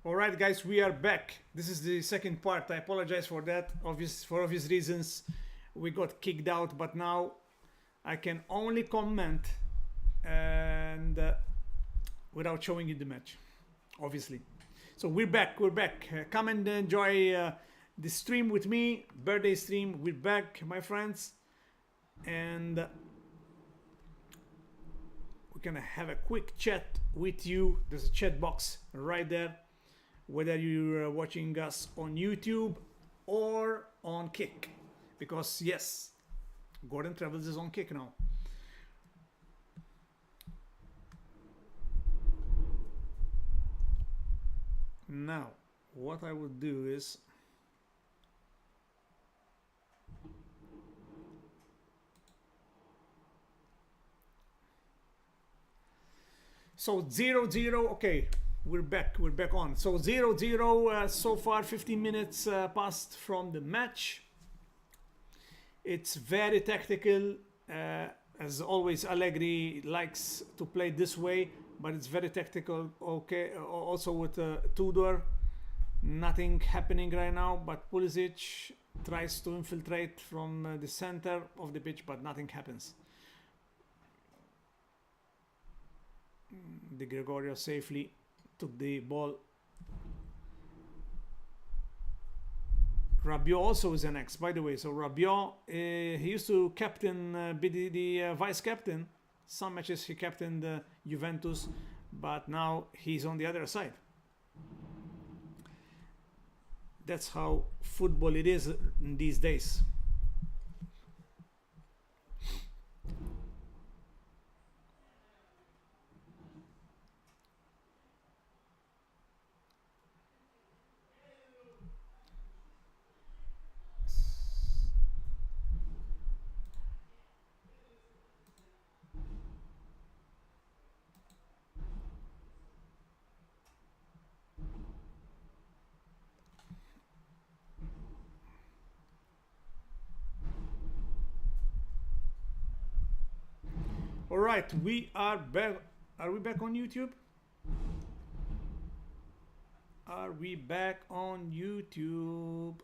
All right, guys, we are back. This is the second part. I apologize for that. For obvious reasons, we got kicked out, but now I can only comment and without showing you the match, obviously. So we're back. We're back. Come and enjoy the stream with me, birthday stream. We're back, my friends, and we're gonna have a quick chat with you. There's a chat box right there. Whether you're watching us on YouTube or on Kick, because yes, Gordon Travels is on Kick now. Now, what I would do is so 0-0. Okay, we're back on. So 0-0 so far, 15 minutes passed from the match. It's very tactical, as always. Allegri likes to play this way, but it's very tactical. Okay, also with Tudor, nothing happening right now, but Pulisic tries to infiltrate from the center of the pitch, but nothing happens. De Gregorio safely took the ball. Rabiot also is an ex, by the way. So Rabiot, he used to captain, be the vice captain. Some matches he captained Juventus, but now he's on the other side. That's how football it is in these days. All right, we are back. Are we back on YouTube? Are we back on YouTube?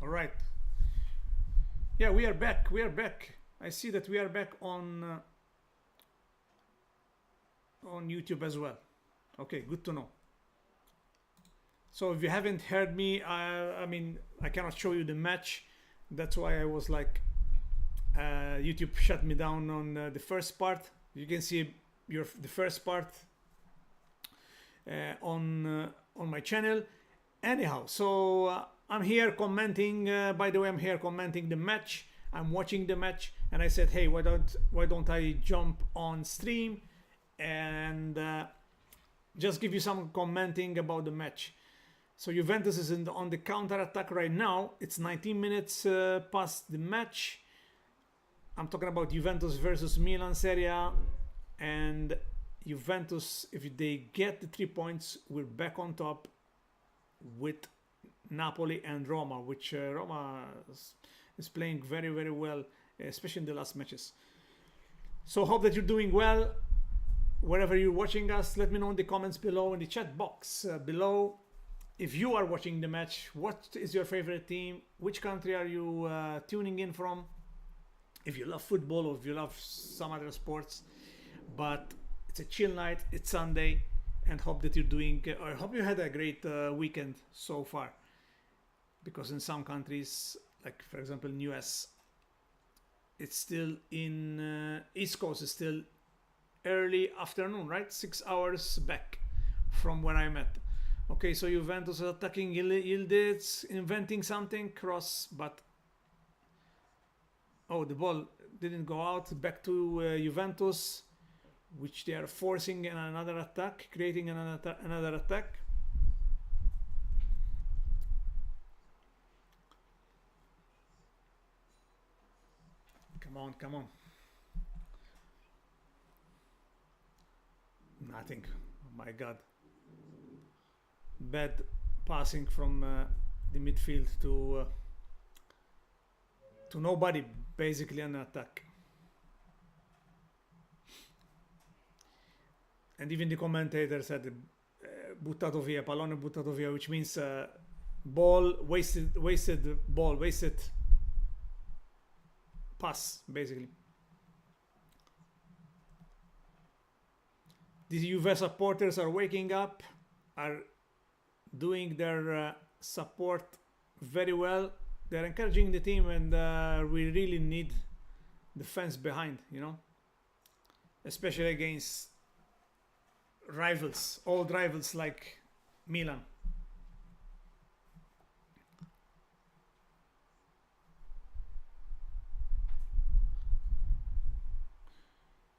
All right. Yeah, we are back. We are back. I see that we are back on YouTube as well. Okay, good to know. So if you haven't heard me, I mean, I cannot show you the match. That's why I was like, YouTube shut me down on the first part. You can see the first part on my channel. Anyhow, so I'm here commenting. By the way, I'm here commenting the match. I'm watching the match, and I said, hey, why don't I jump on stream and just give you some commenting about the match. So Juventus is on the counter attack right now. It's 19 minutes past the match. I'm talking about Juventus versus Milan Serie A, and Juventus, if they get the 3 points, we're back on top with Napoli and Roma, which Roma is playing very, very well, especially in the last matches. So hope that you're doing well. Wherever you're watching us, let me know in the comments below, in the chat box below. If you are watching the match, what is your favorite team? Which country are you tuning in from? If you love football or if you love some other sports. But it's a chill night, it's Sunday, and hope that you're doing, I hope you had a great weekend so far. Because in some countries, like for example in US, it's still in East Coast. It's still early afternoon, right? 6 hours back from where I'm at. Okay, so Juventus is attacking Yildiz, inventing something, cross, but oh, the ball didn't go out. Back to Juventus, which they are forcing in another attack, creating another attack. Come on, come on. Nothing. Oh my God. Bad passing from the midfield to nobody, basically an attack. And even the commentator said buttato via, pallone buttato via, which means ball, wasted ball, wasted pass, basically. These Juve supporters are waking up, are doing their support very well. They're encouraging the team, and we really need the fans behind, you know, especially against rivals, old rivals like Milan.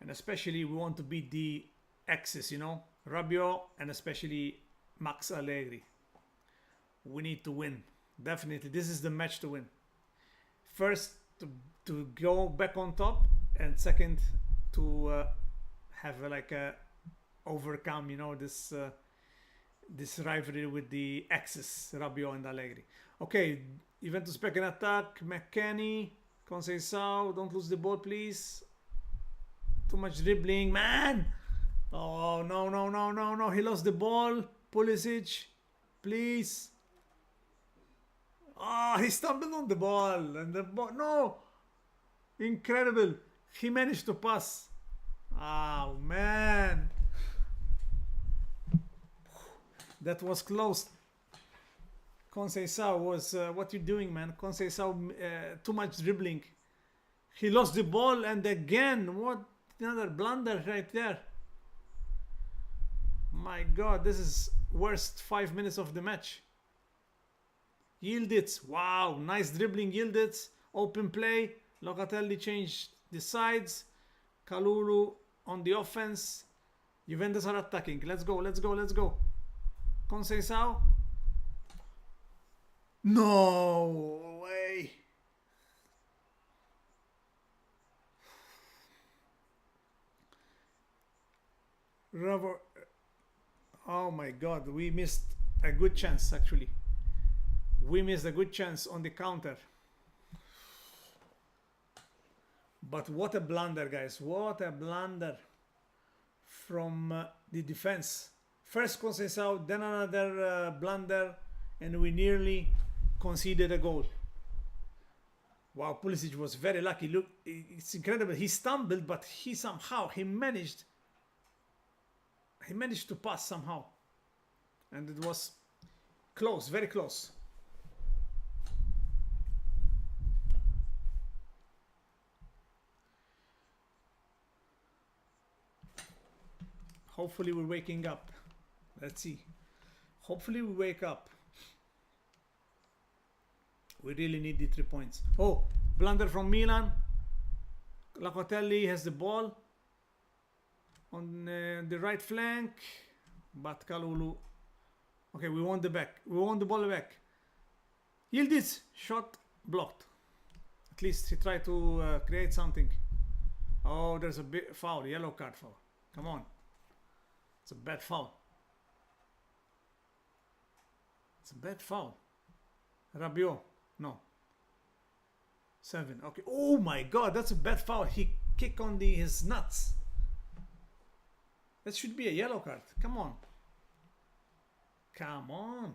And especially we want to beat the X's, you know, Rabiot and especially Max Allegri. We need to win. Definitely, this is the match to win. First, to go back on top, and second, to have like a overcome, you know, this this rivalry with the X's, Rabiot and Allegri. Okay, Juventus back in attack. McKennie, Conceição, don't lose the ball, please. Too much dribbling, man. Oh, no, no, no, no, no. He lost the ball. Pulisic, please. Oh, he stumbled on the ball. And the ball, no. Incredible. He managed to pass. Oh, man. That was close. Conceição was, what you doing, man? Conceição, too much dribbling. He lost the ball, and again, what? Another blunder right there. My God, this is worst 5 minutes of the match. Yildiz, wow, nice dribbling Yildiz, open play. Locatelli changed the sides. Kalulu on the offense. Juventus are attacking. Let's go, let's go, let's go. Conceição. No way. Rubber. Oh my God, we missed a good chance actually. We missed a good chance on the counter. But what a blunder, guys. What a blunder from the defense. First Conceição, then another blunder, and we nearly conceded a goal. Wow, Pulisic was very lucky. Look, it's incredible. He stumbled, but he somehow, he managed to pass somehow, and it was close, very close. Hopefully we're waking up. Let's see. Hopefully we wake up. We really need the 3 points. Oh, blunder from Milan. Locatelli has the ball on the right flank, but Kalulu. Okay, we want the back. We want the ball back. Yildiz, shot blocked. At least he tried to create something. Oh, there's a big foul, yellow card foul. Come on. It's a bad foul. It's a bad foul. Rabiot, no. 7, okay. Oh my God, that's a bad foul. He kicked on his nuts. That should be a yellow card. Come on. Come on.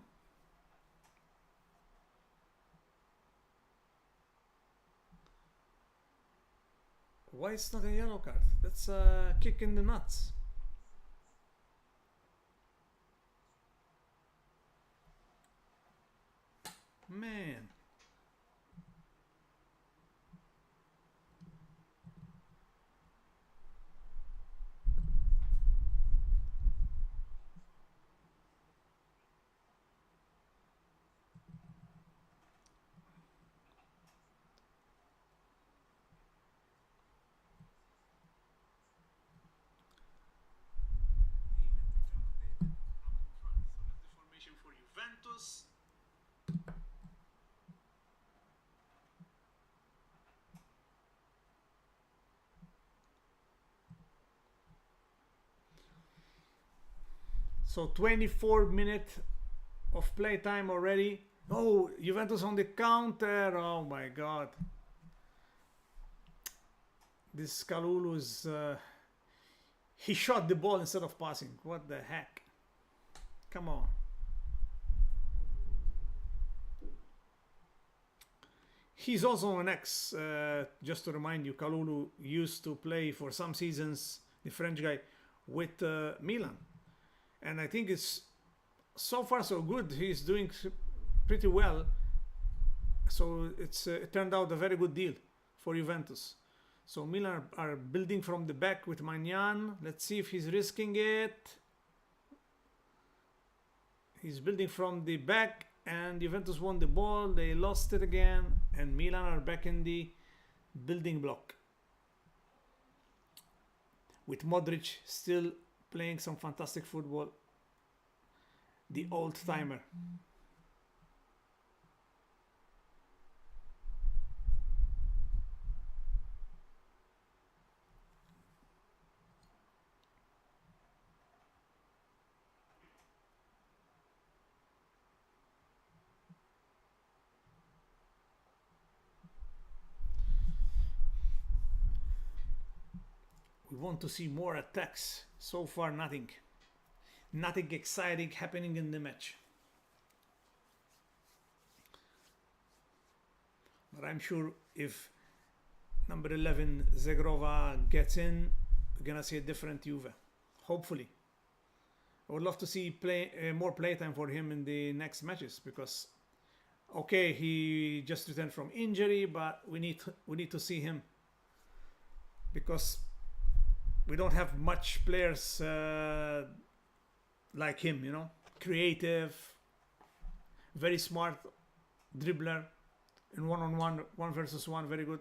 Why it's not a yellow card? That's a kick in the nuts. Man. So 24 minutes of playtime already. Oh, Juventus on the counter. Oh my god. This Kalulu is... he shot the ball instead of passing. What the heck? Come on. He's also an ex. Just to remind you, Kalulu used to play for some seasons, the French guy, with Milan. And I think it's so far so good. He's doing pretty well. So it turned out a very good deal for Juventus. So Milan are building from the back with Magnan. Let's see if he's risking it. He's building from the back and Juventus won the ball. They lost it again and Milan are back in the building block. With Modric still playing some fantastic football. The old timer. We want to see more attacks. So far, nothing. Nothing exciting happening in the match. But I'm sure if number 11 Zegrova gets in, we're gonna see a different Juve. Hopefully. I would love to see more playtime for him in the next matches because, okay, he just returned from injury, but we need to see him because we don't have much players like him, you know, creative, very smart dribbler in one-on-one, one versus one, very good.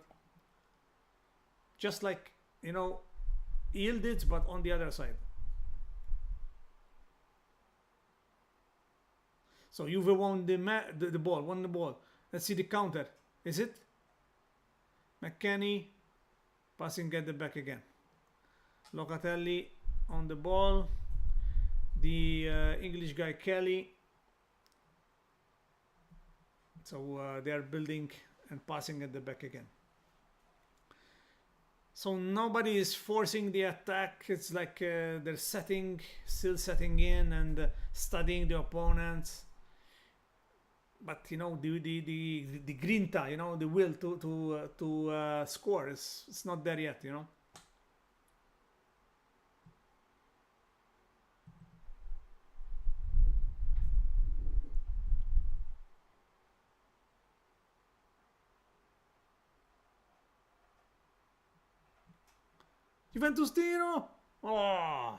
Just like, you know, Yildiz, but on the other side. So Juve won the ball, won the ball. Let's see the counter. Is it? McKennie passing at the back again. Locatelli on the ball. The English guy Kelly. So they are building and passing at the back again. So nobody is forcing the attack. It's like they're still setting in and studying the opponents. But you know the grinta, you know, the will to score it's not there yet, you know. Juventus tiro. Oh.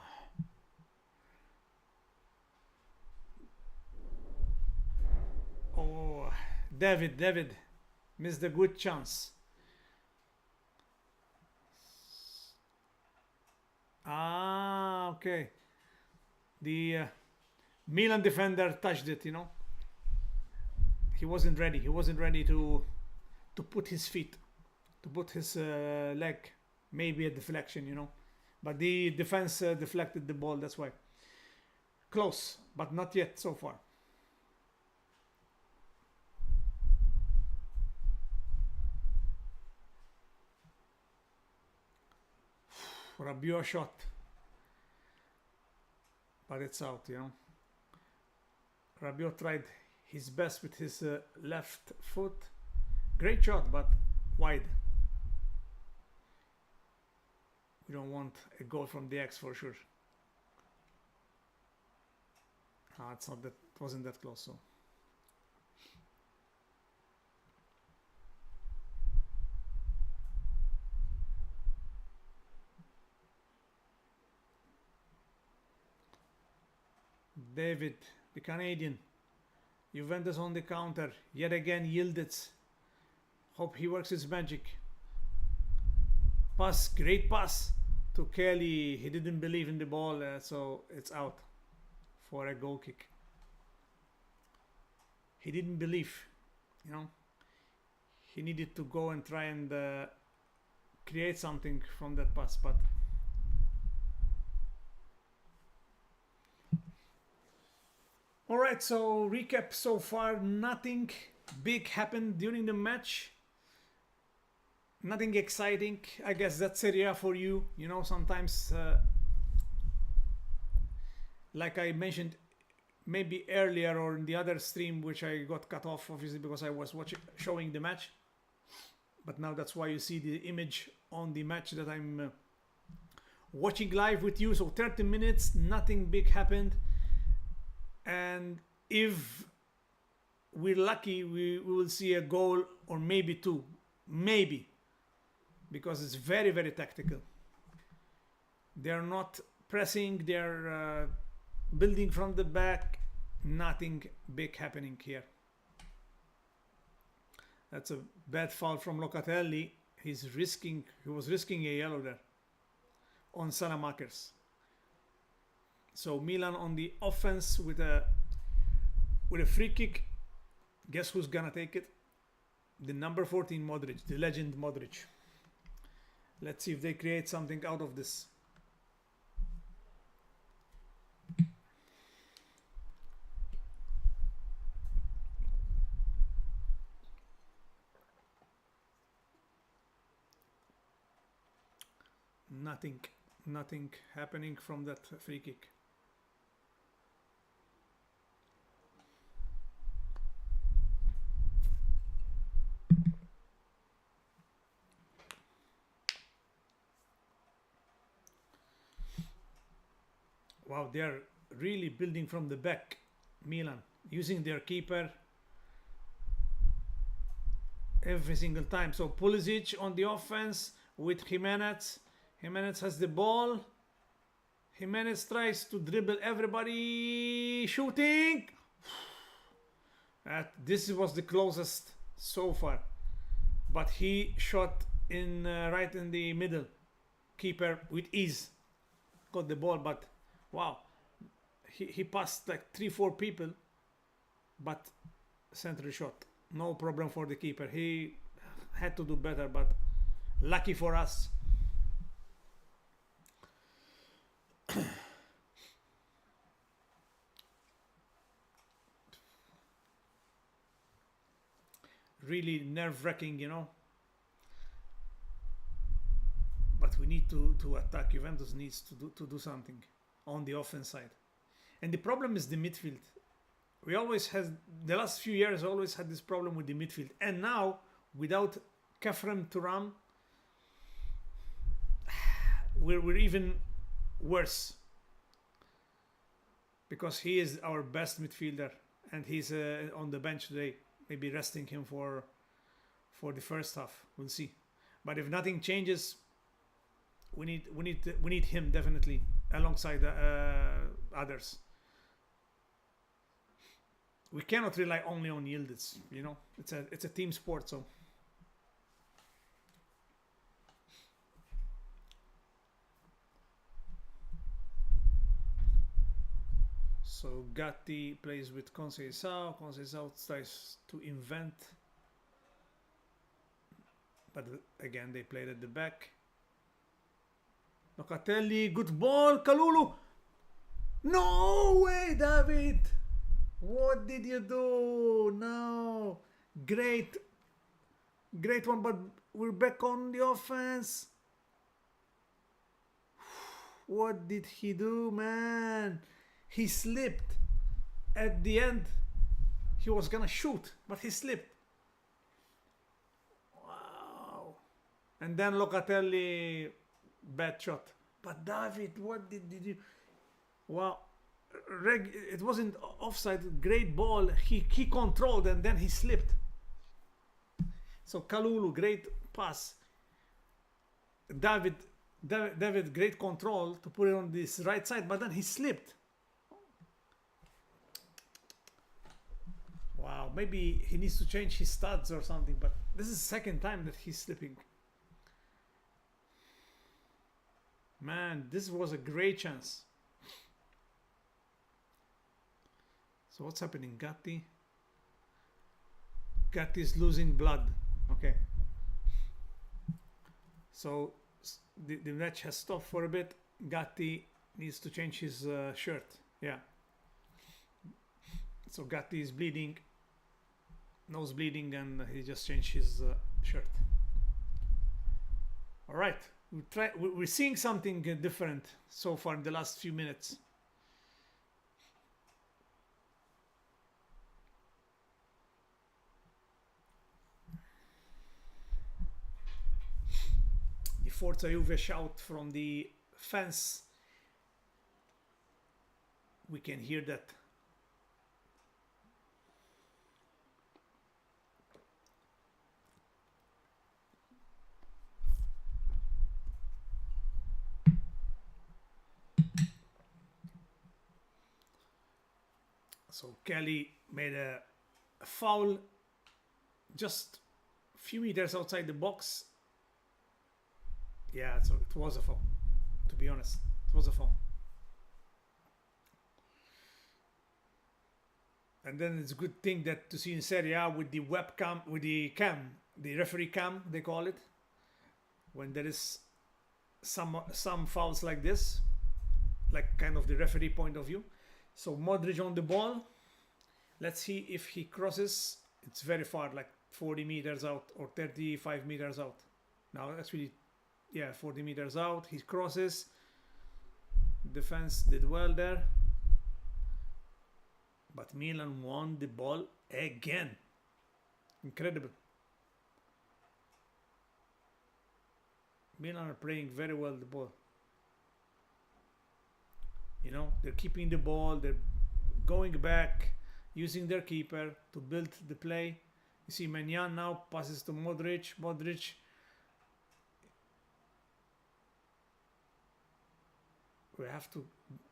Oh, David missed a good chance. Ah, okay. The Milan defender touched it, you know. He wasn't ready. He wasn't ready to put his feet, to put his leg. Maybe a deflection, you know. But the defense deflected the ball, that's why. Close, but not yet so far. Rabiot shot. But it's out, you know. Rabiot tried his best with his left foot. Great shot, but wide. We don't want a goal from the X for sure. It's not that, it wasn't that close, so. David, the Canadian. Juventus on the counter. Yet again, Yildiz. Hope he works his magic. Pass, great pass to Kelly. He didn't believe in the ball, so it's out for a goal kick. he didn't believe, you know. He needed to go and try and create something from that pass, but all right. So recap so far: nothing big happened during the match. Nothing exciting. I guess that's Serie A for you. You know, sometimes, like I mentioned, maybe earlier or in the other stream, which I got cut off obviously because I was showing the match. But now that's why you see the image on the match that I'm watching live with you. So 30 minutes, nothing big happened. And if we're lucky, we will see a goal or maybe two. Maybe. Because it's very, very tactical. They're not pressing, they're building from the back. Nothing big happening here. That's a bad foul from Locatelli. He was risking a yellow there on Salamakers. So Milan on the offense with a free kick. Guess who's gonna take it? The number 14 Modric, the legend Modric. Let's see if they create something out of this. Nothing happening from that free kick. Wow, they're really building from the back, Milan, using their keeper every single time. So Pulisic on the offense with Jimenez. Jimenez has the ball. Jimenez tries to dribble everybody. Shooting! This was the closest so far. But he shot in right in the middle. Keeper with ease. Got the ball, but wow. He passed like 3-4 people. But central shot. No problem for the keeper. He had to do better, but lucky for us. Really nerve-wracking, you know. But we need to attack. Juventus needs to do something on the offense side. And the problem is the midfield. We always had, the last few years, always had this problem with the midfield. And now, without Kefrem Turam, we're even worse. Because he is our best midfielder. And he's on the bench today. Maybe resting him for the first half. We'll see. But if nothing changes, we need him definitely alongside the others. We cannot rely only on Yildiz, you know. It's a team sport, so. So Gatti plays with Conceição. Conceição tries to invent. But again, they played at the back. Locatelli, good ball. Kalulu. No way, David. What did you do? No. Great one, but we're back on the offense. What did he do, man? He slipped at the end. He was gonna shoot, but he slipped. Wow. And then Locatelli, bad shot. But David, what did you... Wow. It wasn't offside. Great ball. He controlled and then he slipped. So Kalulu, great pass. David, great control to put it on this right side, but then he slipped. Wow, maybe he needs to change his studs or something, but this is the second time that he's slipping. Man, this was a great chance. So what's happening? Gatti. Gatti is losing blood. Okay. So the match has stopped for a bit. Gatti needs to change his shirt. Yeah. So Gatti is bleeding, nose bleeding, and he just changed his shirt. All right, we're seeing something different so far in the last few minutes. The Forza Juve shout from the fans. We can hear that. So Kelly made a foul just a few meters outside the box. Yeah, so it was a foul. To be honest, it was a foul. And then it's a good thing that to see in Serie A with the webcam, with the cam, the referee cam, they call it, when there is some fouls like this, like kind of the referee point of view. So Modric on the ball. Let's see if he crosses. It's very far, like 40 meters out or 35 meters out. Now actually, yeah, 40 meters out. He crosses. Defense did well there. But Milan won the ball again. Incredible. Milan are playing very well the ball. You know, they're keeping the ball, they're going back, using their keeper to build the play. You see Maignan now passes to Modric. Modric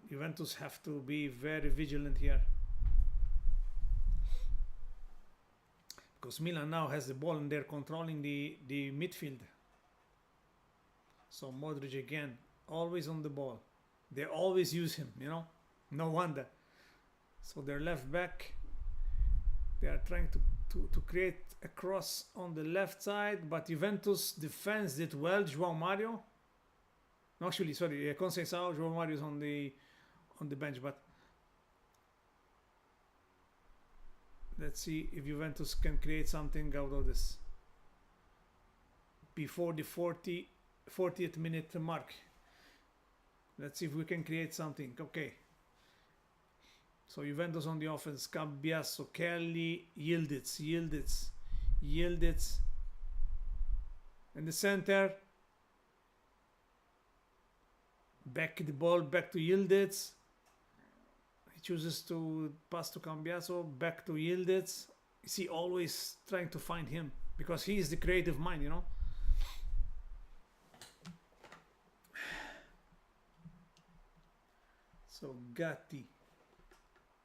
Juventus have to be very vigilant here. Because Milan now has the ball and they're controlling the midfield. So Modric again, always on the ball. They always use him, you know, no wonder. So their left back, they are trying to create a cross on the left side, but Juventus defense did well. João Mario, no, actually, sorry, Conceição, João Mario is on the bench, but let's see if Juventus can create something out of this before the 40th minute mark. Let's see if we can create something. Okay. So Juventus on the offense. Cambiaso, Kelly, Yildiz. In the center. Back the ball, back to Yildiz. He chooses to pass to Cambiaso, back to Yildiz. You see, always trying to find him because he is the creative mind, you know. So Gatti,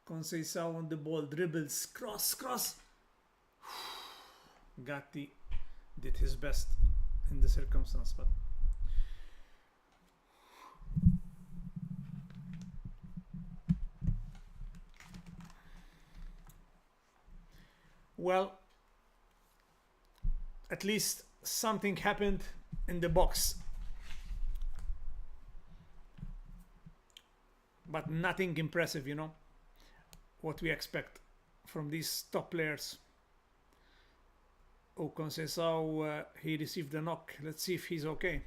Conceição on the ball, dribbles, cross. Gatti did his best in the circumstance, but well, at least something happened in the box. But nothing impressive, you know, what we expect from these top players. Oh, Conceição, he received a knock. Let's see if he's okay.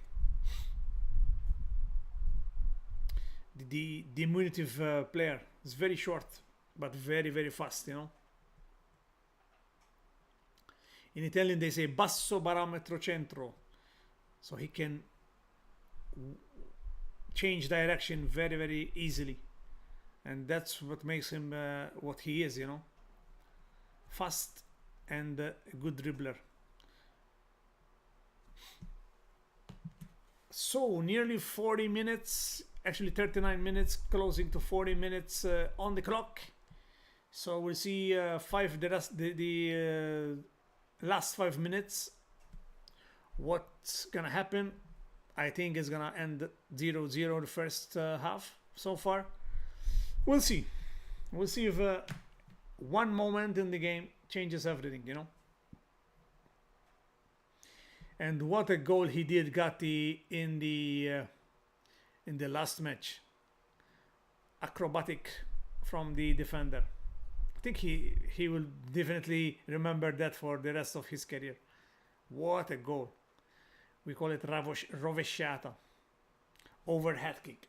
The diminutive player is very short, but very, very fast, you know. In Italian, they say basso parametro centro. So he can change direction very, very easily. And that's what makes him what he is, you know. Fast and a good dribbler. So nearly 40 minutes, actually 39 minutes, closing to 40 minutes on the clock. So we'll see the last 5 minutes. What's gonna happen? I think it's gonna end 0-0 the first half so far. We'll see. We'll see if one moment in the game changes everything, you know. And what a goal he did got in the last match. Acrobatic from the defender. I think he will definitely remember that for the rest of his career. What a goal. We call it rovesciata. Overhead kick.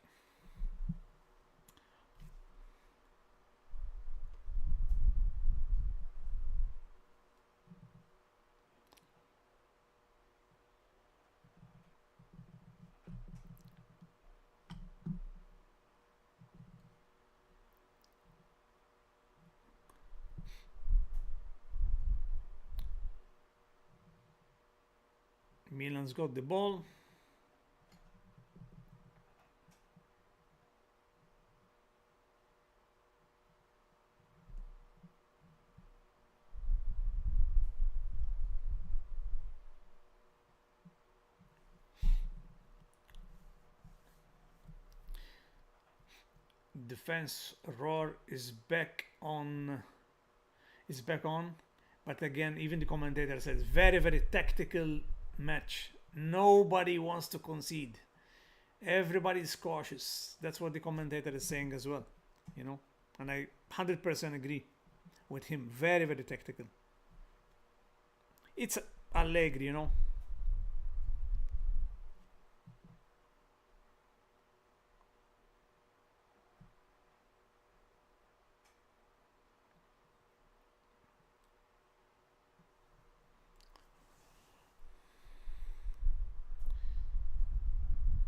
Milan's got the ball. Defense roar is back on. Is back on, but again, even the commentator says very tactical match. Nobody wants to concede. Everybody's cautious. That's what the commentator is saying as well, you know. And I 100% agree with him. Very tactical. It's Allegri, you know.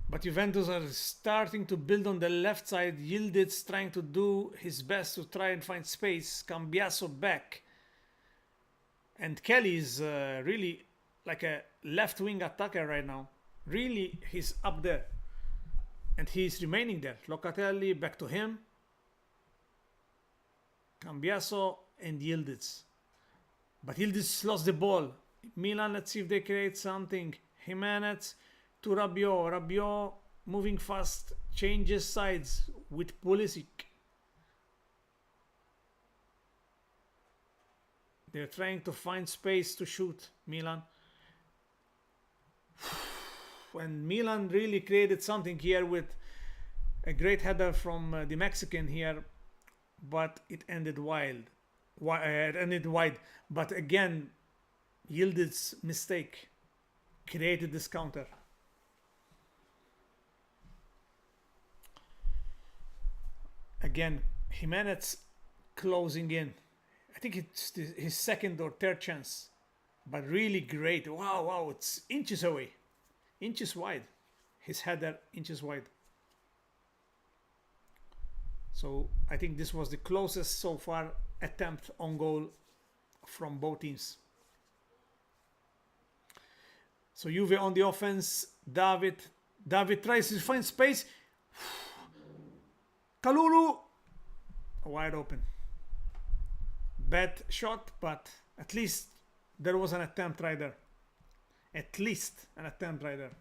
But Juventus are starting to build on the left side. Yildiz trying to do his best to try and find space. Cambiaso back. And Kelly is really like a left wing attacker right now. Really, he's up there. And he's remaining there. Locatelli back to him. Cambiaso and Yildiz. But Yildiz lost the ball. Milan, let's see if they create something. Jimenez to Rabiot. Rabiot moving fast, changes sides with Pulisic. They're trying to find space to shoot, Milan. And Milan really created something here with a great header from the Mexican here, but it ended wide. But again, Yildiz's mistake created this counter. Again, Jimenez closing in. I think it's his second or third chance, but really great. Wow, it's inches away, inches wide. His header inches wide. So I think this was the closest so far attempt on goal from both teams. So Juve on the offense. David tries to find space. Kalulu wide open. Bad shot, but at least there was an attempt right there. At least an attempt right there.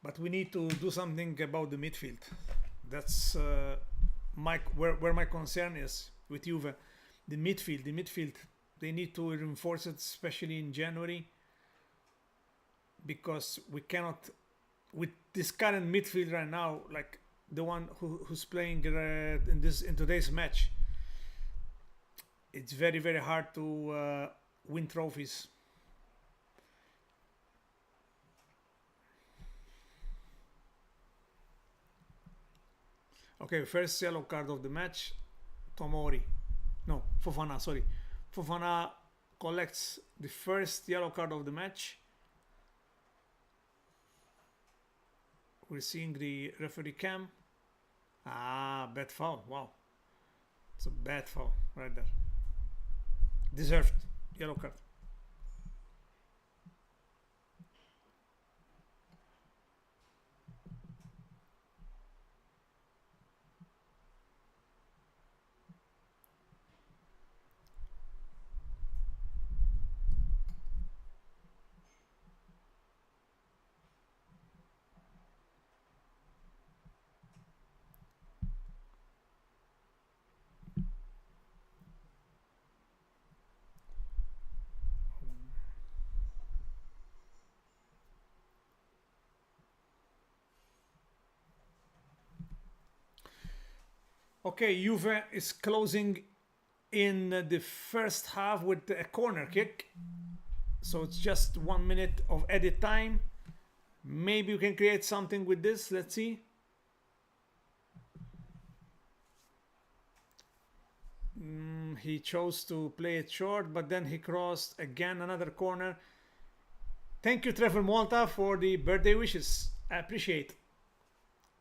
But we need to do something about the midfield. That's where my concern is with Juve. The midfield. They need to reinforce it, especially in January, because we cannot, with this current midfield right now, like the one who's playing in today's match. It's very hard to win trophies. Okay, first yellow card of the match. Fofana, sorry. Fofana collects the first yellow card of the match. We're seeing the referee cam. Bad foul. Wow. It's a bad foul right there. Deserved yellow card. Okay, Juve is closing in the first half with a corner kick. So it's just 1 minute of edit time. Maybe we can create something with this. Let's see. He chose to play it short, but then he crossed again another corner. Thank you, Trevor Malta, for the birthday wishes. I appreciate.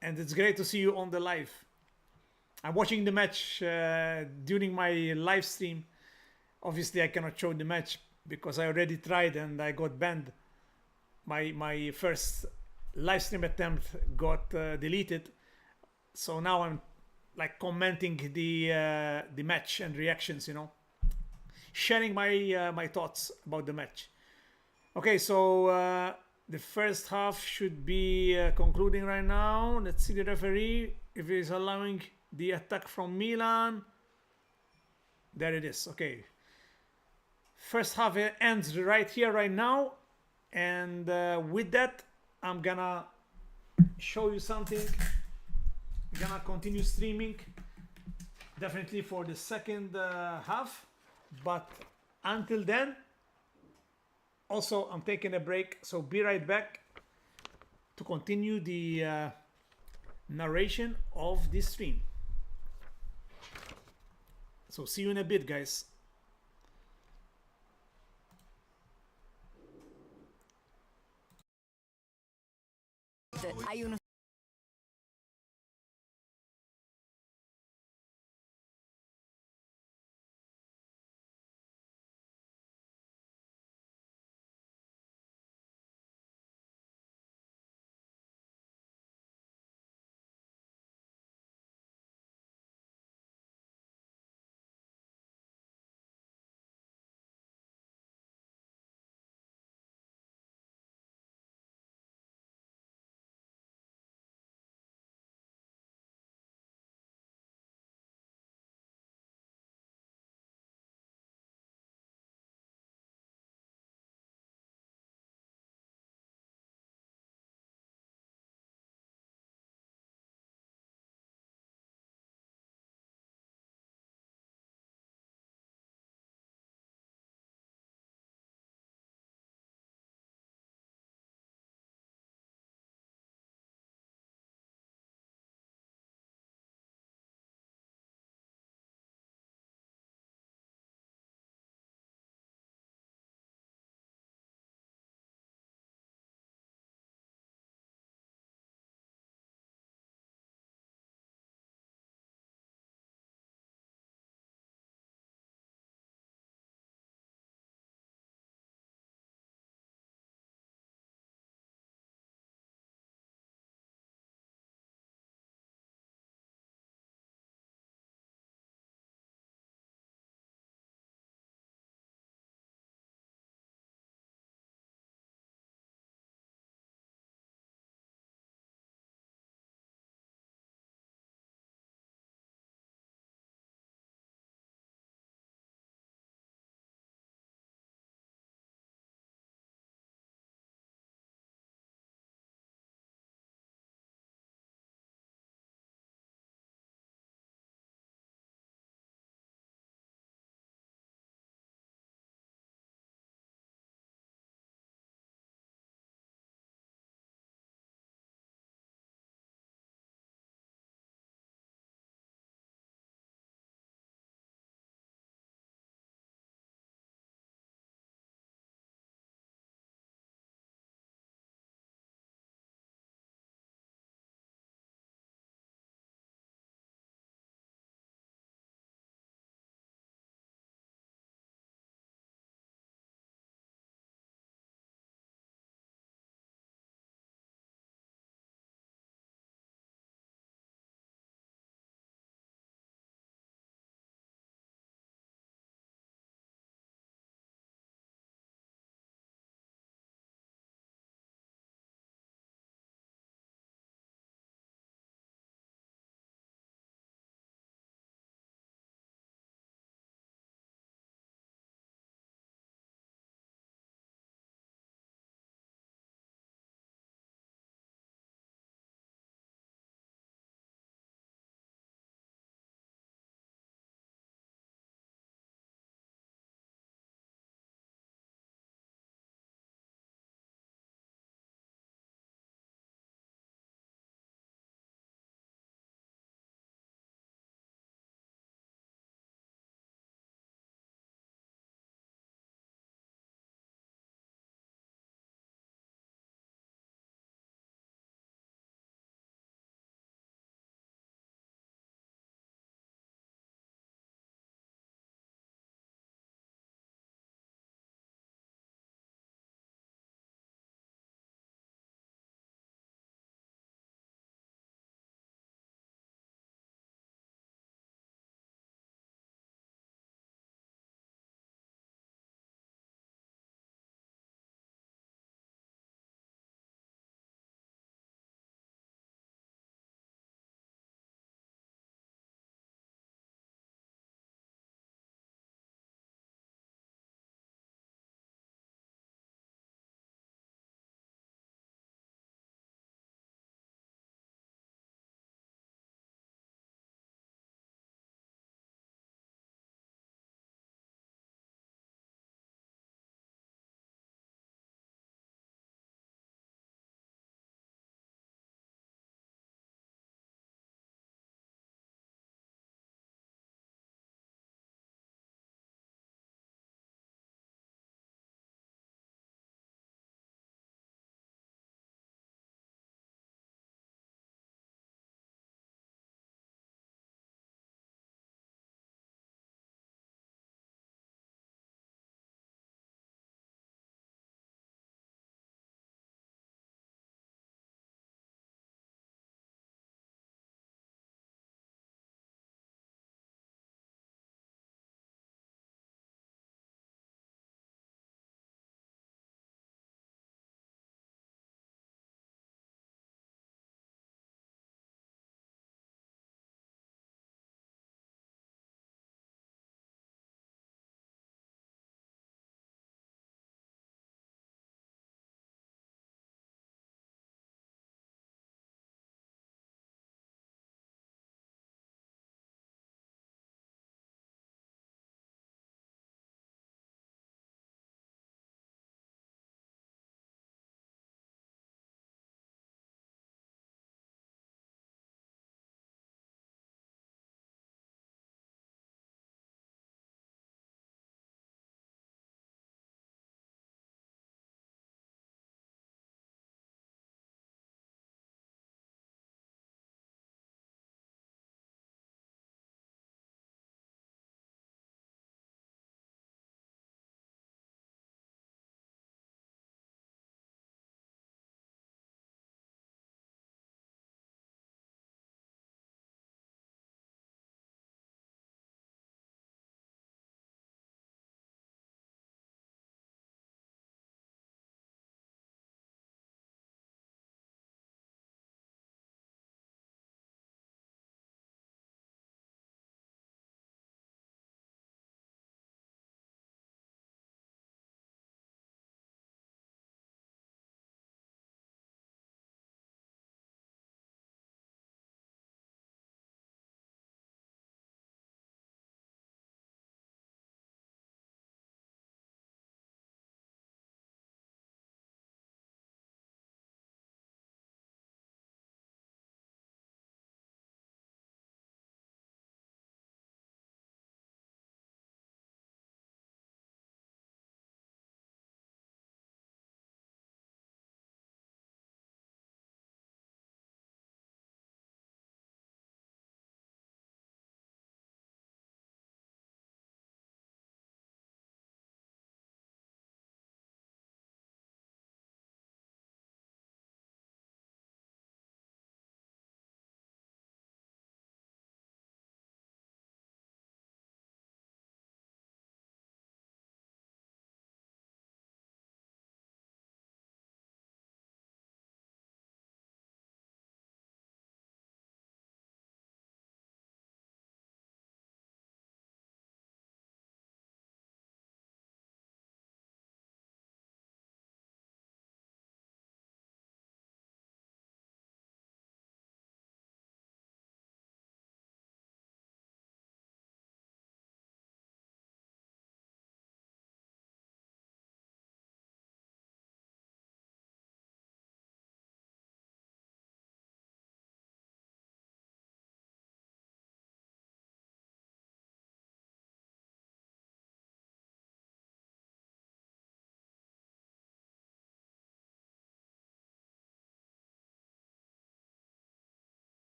And it's great to see you on the live. I'm watching the match during my live stream. Obviously, I cannot show the match because I already tried and I got banned. My first live stream attempt got deleted. So now I'm like commenting the match and reactions, you know, sharing my my thoughts about the match. Okay, so the first half should be concluding right now. Let's see the referee if he's allowing the attack from Milan. There it is. Okay, first half ends right here, right now, and with that, I'm gonna show you something. I'm gonna continue streaming, definitely for the second half, but until then, also I'm taking a break, so be right back to continue the narration of this stream. So see you in a bit, guys. Hay unos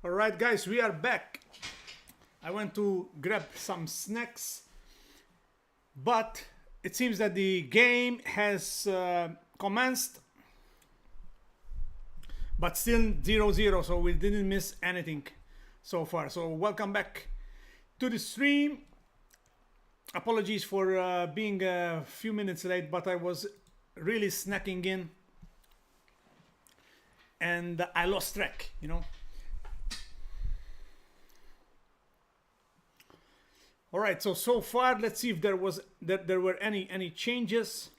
All right, guys, we are back. I went to grab some snacks, but it seems that the game has commenced, but still 0-0, so we didn't miss anything so far. So welcome back to the stream. Apologies for being a few minutes late, but I was really snacking in and I lost track, you know. All right, so far, let's see if there were any changes.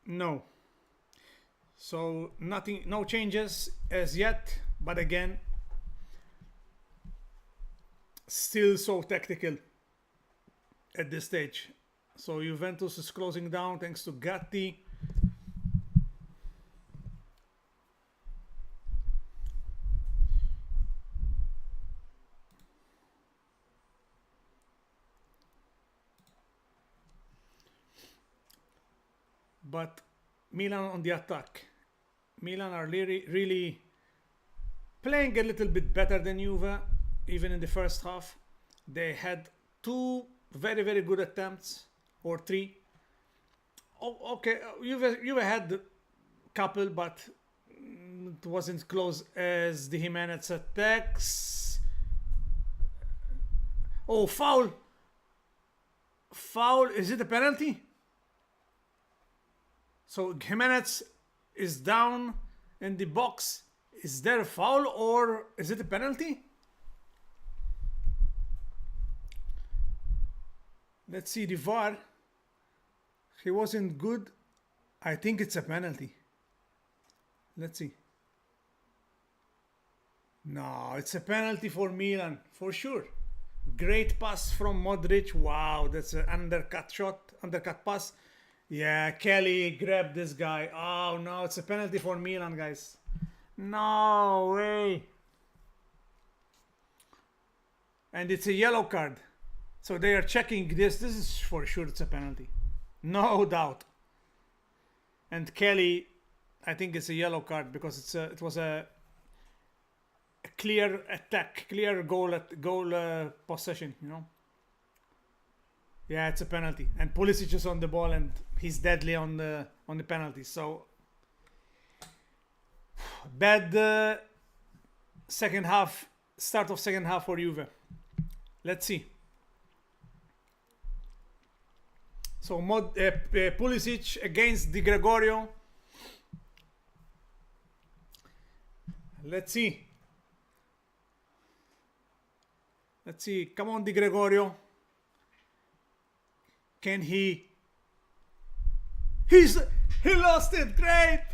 No. So nothing, no changes as yet, but again, still so tactical at this stage. So Juventus is closing down thanks to Gatti. But Milan on the attack. Milan are really playing a little bit better than Juve, even in the first half. They had 2 very good attempts, or 3. Oh, okay, Juve had a couple, but it wasn't close as the Jimenez attacks. Oh, foul! Foul, is it a penalty? So Jimenez is down in the box. Is there a foul or is it a penalty? Let's see the VAR. He wasn't good. I think it's a penalty. Let's see. No, it's a penalty for Milan, for sure. Great pass from Modric. Wow, that's an undercut shot, undercut pass. Yeah, Kelly grabbed this guy. Oh no, it's a penalty for Milan, guys. No way. And it's a yellow card. So they are checking this. This is for sure it's a penalty. No doubt. And Kelly, I think it's a yellow card because it was a clear attack, clear goal possession, you know. Yeah, it's a penalty, and Pulisic is on the ball, and he's deadly on the penalty. So bad second half, start of second half for Juve. Let's see. So Pulisic against Di Gregorio. Let's see. Let's see. Come on, Di Gregorio. Can he lost it. Great.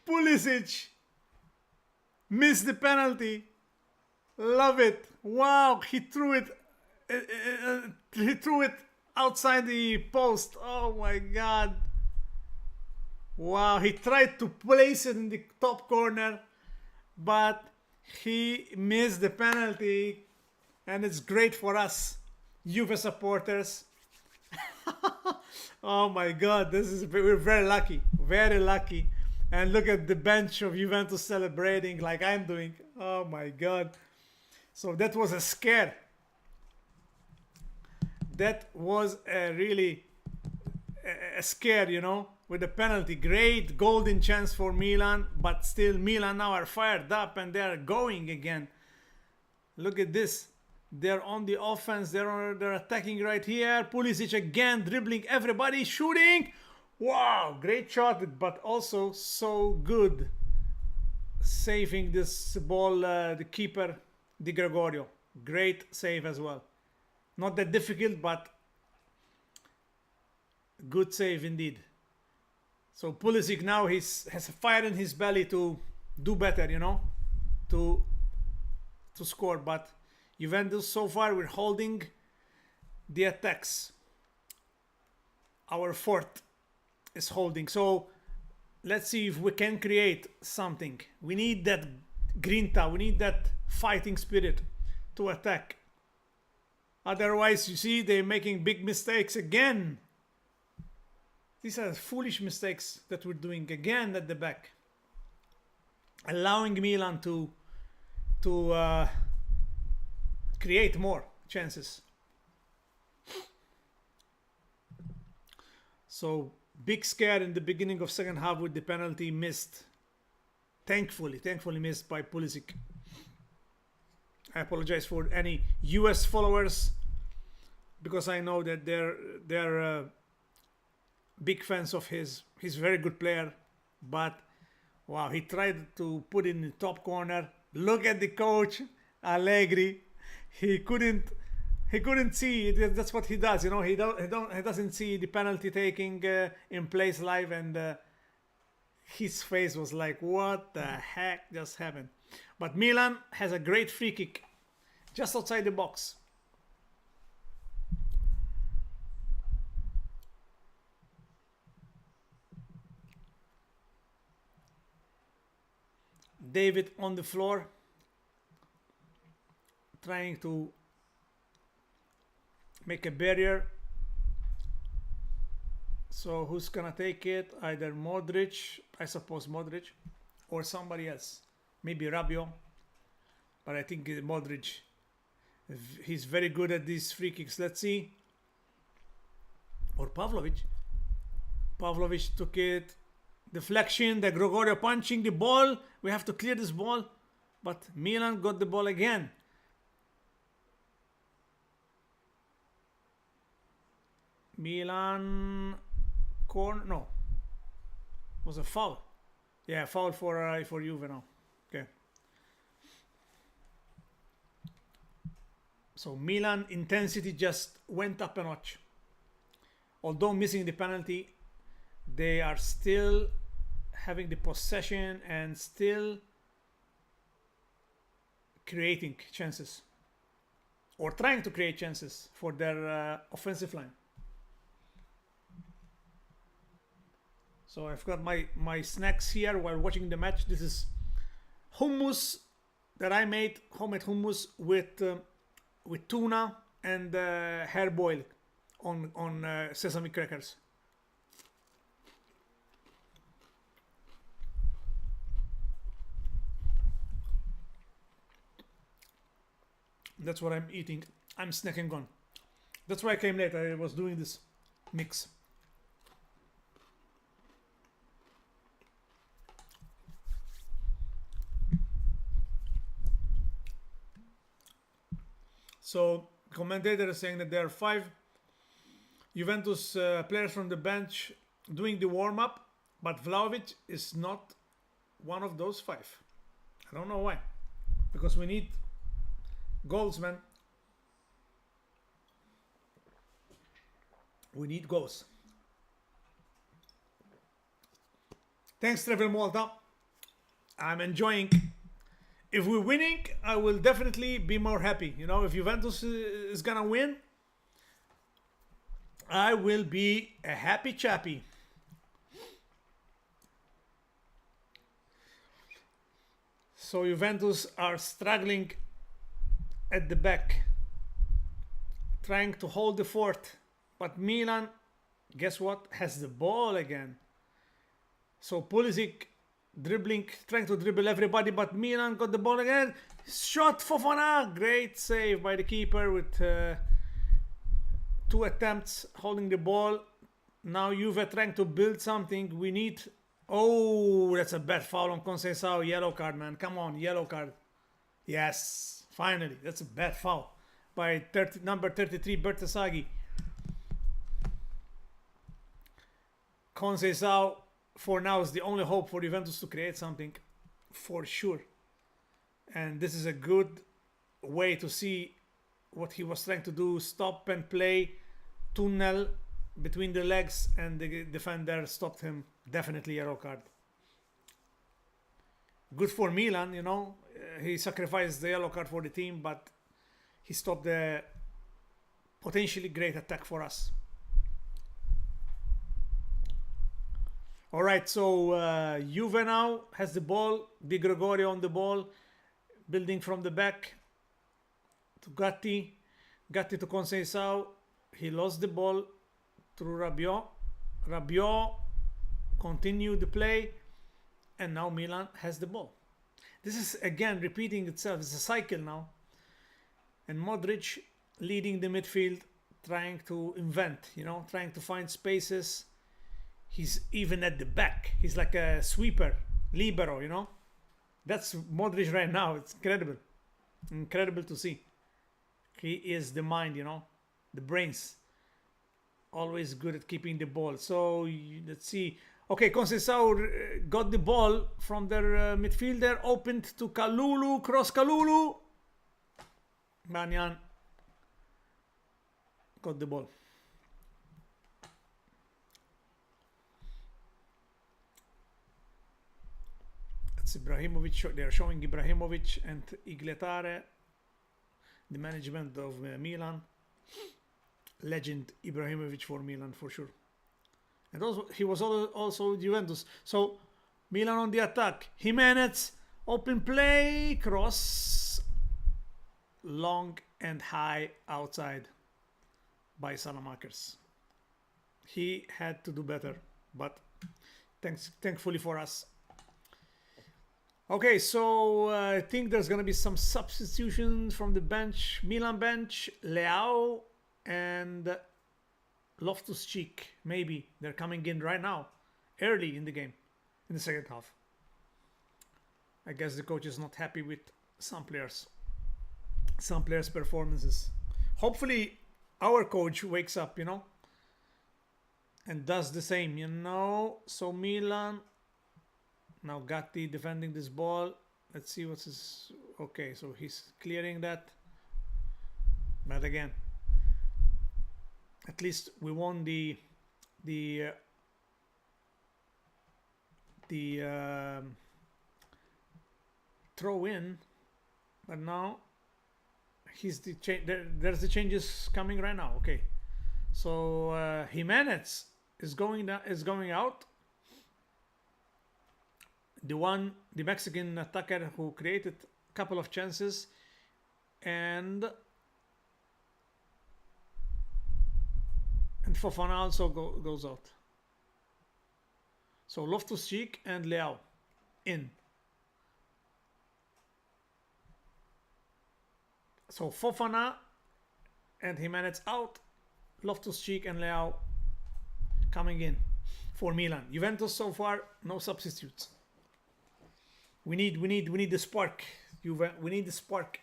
Pulisic missed the penalty. Love it. Wow, he threw it outside the post. Oh my god. Wow, he tried to place it in the top corner, but he missed the penalty, and it's great for us Juve supporters. Oh my god, we're very lucky, very lucky. And look at the bench of Juventus celebrating like I'm doing. Oh my god. So that was a scare. That was really a scare, you know, with the penalty. Great golden chance for Milan, but still Milan now are fired up and they are going again. Look at this. They're on the offense. They're attacking right here. Pulisic again dribbling everybody, shooting. Wow, great shot, but also so good saving this ball. The keeper, Di Gregorio, great save as well. Not that difficult, but good save indeed. So Pulisic now has a fire in his belly to do better, you know, to score. But Juventus, so far, we're holding the attacks. Our fort is holding. So let's see if we can create something. We need that grinta. We need that fighting spirit to attack. Otherwise, you see, they're making big mistakes again. These are foolish mistakes that we're doing again at the back. allowing Milan to create more chances. So big scare in the beginning of second half with the penalty missed. Thankfully missed by Pulisic. I apologize for any US followers because I know that they're big fans of his. He's a very good player, but wow, he tried to put it in the top corner. Look at the coach Allegri. He couldn't see it. That's what he does. You know, he doesn't see the penalty taking in place live, and his face was like, what the heck just happened? But Milan has a great free kick just outside the box. David on the floor trying to make a barrier. So who's gonna take it? Either Modric, I suppose Modric, or somebody else. Maybe Rabiot. But I think Modric. He's very good at these free kicks. Let's see. Or Pavlovic. Pavlovic took it. Deflection. The Gregorio punching the ball. We have to clear this ball. But Milan got the ball again. Milan corner. No. Was a foul. Yeah, foul for Juve now. Okay. So Milan intensity just went up a notch. Although missing the penalty, they are still having the possession and still creating chances. Or trying to create chances for their offensive line. So I've got my snacks here while watching the match. This is hummus that I made, homemade hummus with tuna and herb oil on sesame crackers. That's what I'm eating. I'm snacking on. That's why I came late. I was doing this mix. So commentator is saying that there are 5 Juventus players from the bench doing the warm-up, but Vlahovic is not one of those 5. I don't know why. Because we need goals, man. We need goals. Thanks, Trevor Malta. I'm enjoying. If we're winning, I will definitely be more happy. You know, if Juventus is gonna win, I will be a happy chappy. So Juventus are struggling at the back, trying to hold the fort. But Milan, guess what, has the ball again. So Pulisic dribbling, trying to dribble everybody, but Milan got the ball again. Shot Fofana, great save by the keeper with 2 attempts holding the ball. Now Juve trying to build something. We need. Oh, that's a bad foul on Conceição. Yellow card, man. Come on, yellow card. Yes, finally, that's a bad foul by number 33 Bertasaghi. Conceição for now is the only hope for Juventus to create something, for sure. And this is a good way to see what he was trying to do. Stop and play, tunnel between the legs, and the defender stopped him. Definitely yellow card. Good for Milan, you know. He sacrificed the yellow card for the team, but he stopped the potentially great attack for us. All right, so Juve now has the ball. Di Gregorio on the ball, building from the back to Gatti. Gatti to Conceição. He lost the ball through Rabiot. Rabiot continued the play, and now Milan has the ball. This is again repeating itself. It's a cycle now. And Modric leading the midfield, trying to invent, trying to find spaces. He's even at the back. He's like a sweeper, libero, That's Modric right now. It's incredible. Incredible to see. He is the mind, the brains. Always good at keeping the ball. So let's see. Okay, Conceição got the ball from their midfielder, opened to Kalulu, cross Kalulu. Banyan got the ball. It's Ibrahimovic. They are showing Ibrahimovic and Igletare, the management of Milan. Legend Ibrahimovic for Milan for sure. And also he was also Juventus. So Milan on the attack. Jimenez, open play, cross, long and high outside by Salamakers. He had to do better, but thankfully for us. Okay, so I think there's gonna be some substitutions from the bench. Milan bench, Leao and Loftus-Cheek, maybe. They're coming in right now, early in the game, in the second half. I guess the coach is not happy with some players' performances. Hopefully our coach wakes up, and does the same, So Milan, now Gatti defending this ball. Let's see what's his... Okay, so he's clearing that. But again, at least we won the throw in, but now there's the changes coming right now. Okay, so Jimenez is going out. The Mexican attacker who created a couple of chances, and Fofana also goes out. So Loftus-Cheek and Leao in. So Fofana and Jimenez out. Loftus-Cheek and Leao coming in for Milan. Juventus so far, no substitutes. We need the spark. We need the spark.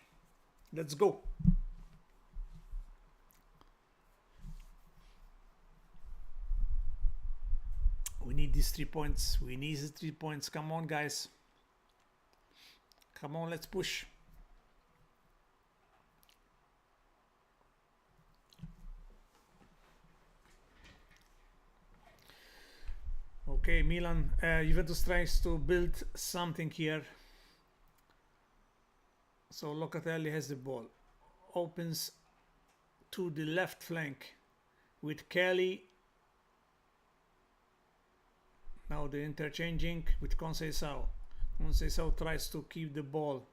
Let's go. We need these 3 points. We need the 3 points. Come on, guys. Come on, let's push. Okay, Milan, Juventus tries to build something here. So Locatelli has the ball. Opens to the left flank with Kelly. Now the interchanging with Conceição. Conceição tries to keep the ball.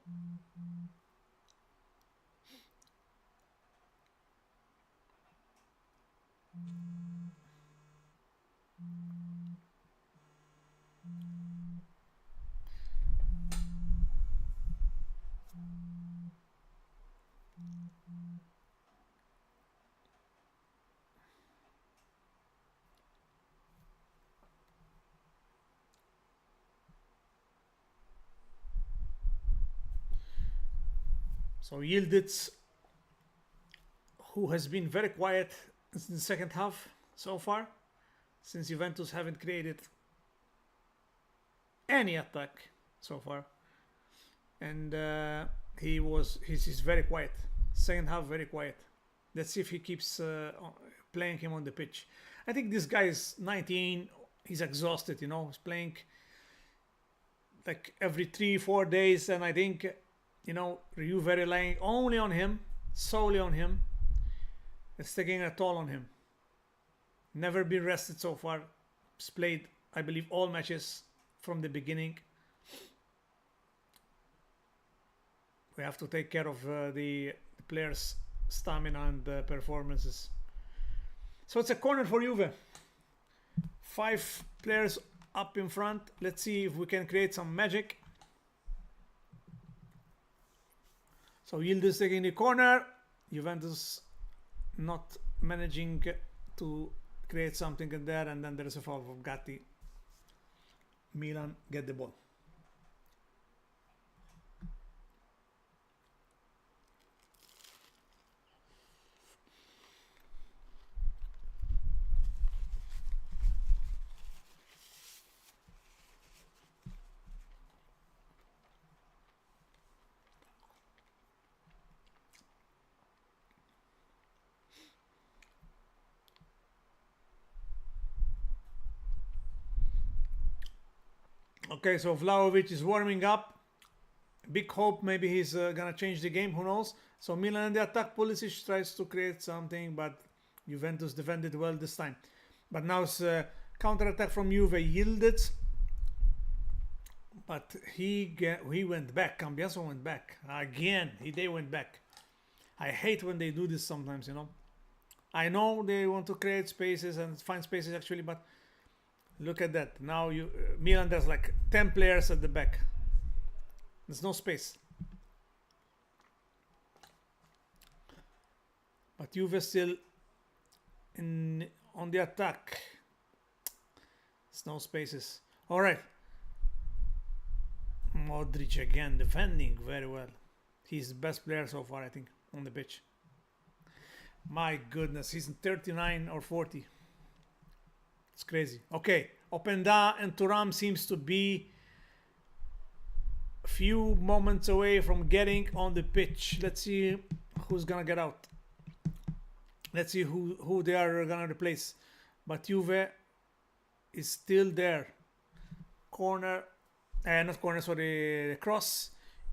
So Yildiz, who has been very quiet in the second half so far, since Juventus haven't created any attack so far, and he's very quiet. Second half very quiet. Let's see if he keeps playing him on the pitch. I think this guy is 19. He's exhausted. He's playing like every 3-4 days, and I think Juve relying only on him, solely on him. It's taking a toll on him. Never been rested so far. He's played, I believe, all matches from the beginning. We have to take care of the players' stamina and performances. So it's a corner for Juve. 5 players up in front. Let's see if we can create some magic. So Yildiz taking the corner. Juventus not managing to create something in there, and then there is a foul from Gatti. Milan get the ball. Okay, so Vlahovic is warming up. Big hope maybe he's gonna change the game, who knows. So Milan in the attack, Pulisic tries to create something, but Juventus defended well this time. But now it's a counter-attack from Juve, Yildiz. But he went back, Cambiaso went back. Again, they went back. I hate when they do this sometimes, you know. I know they want to create spaces and find spaces actually, but look at that. Now Milan, there's like 10 players at the back. There's no space. But Juve still on the attack. There's no spaces. All right. Modric again defending very well. He's the best player so far, I think, on the pitch. My goodness, he's 39 or 40. It's crazy. Okay, Openda and Thuram seems to be a few moments away from getting on the pitch. Let's see who's gonna get out. Let's see who they are gonna replace. But Juve is still there. Corner, not corner, sorry, cross.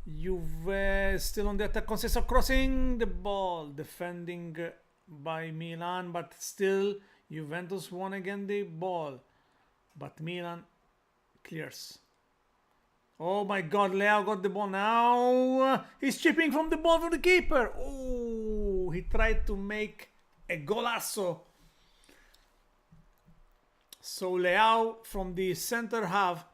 Juve is still on the attack. Conceição crossing the ball, defending by Milan, but still Juventus won again the ball. But Milan clears. Oh my God, Leao got the ball now. He's chipping from the ball for the keeper. Oh, he tried to make a golazo. So Leao from the center half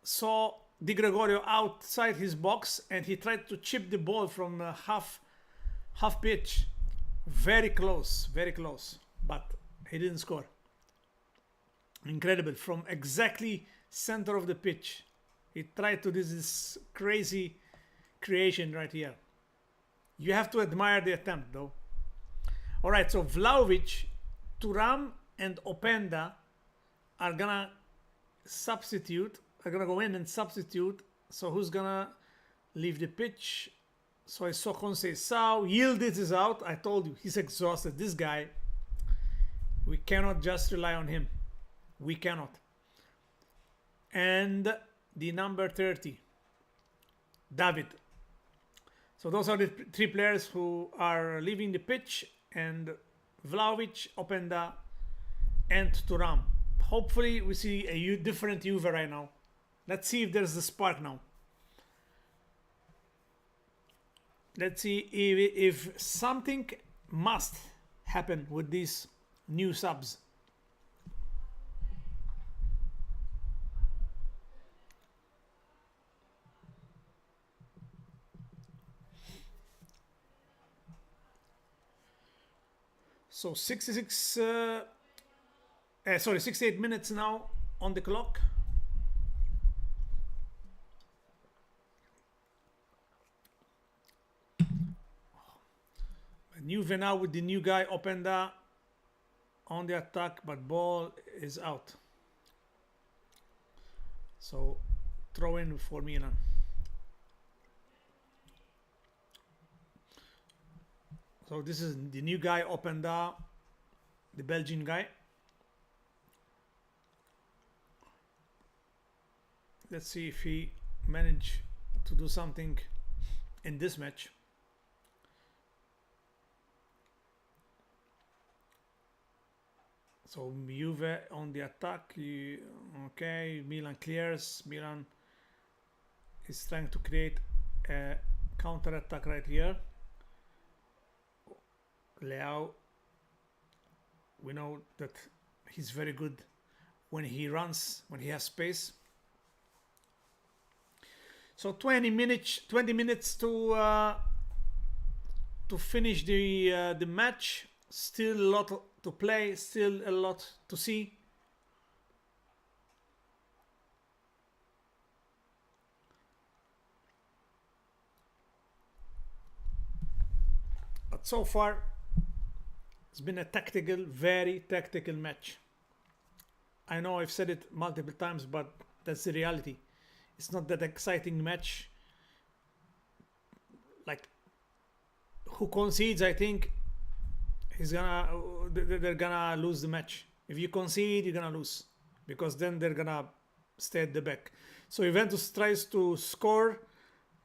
saw Di Gregorio outside his box and he tried to chip the ball from half pitch. Very close, but he didn't score. Incredible, from exactly center of the pitch. He tried to do this crazy creation right here. You have to admire the attempt though. All right, so Vlahovic, Thuram and Openda are gonna substitute. Are gonna go in and substitute. So who's gonna leave the pitch? So I saw Conceição. Yildiz is out. I told you, he's exhausted. This guy, we cannot just rely on him. We cannot. And the number 30, David. So those are the three players who are leaving the pitch, and Vlahovic, Openda, and Thuram. Hopefully we see a different Juve right now. Let's see if there's a spark now. Let's see if something must happen with these new subs. So 68 minutes now on the clock. Juve now with the new guy Openda on the attack, but ball is out. So throw in for Milan. So this is the new guy Openda, the Belgian guy. Let's see if he managed to do something in this match. So Juve on the attack. Okay, Milan clears. Milan is trying to create a counter attack right here. Leao, we know that he's very good when he runs, when he has space. So 20 minutes to to finish the match. Still a lot to play, still a lot to see. But so far, it's been a tactical, very tactical match. I know I've said it multiple times, but that's the reality. It's not that exciting match. Like, who concedes, I think, they're gonna lose the match. If you concede, you're gonna lose, because then they're gonna stay at the back. So Juventus tries to score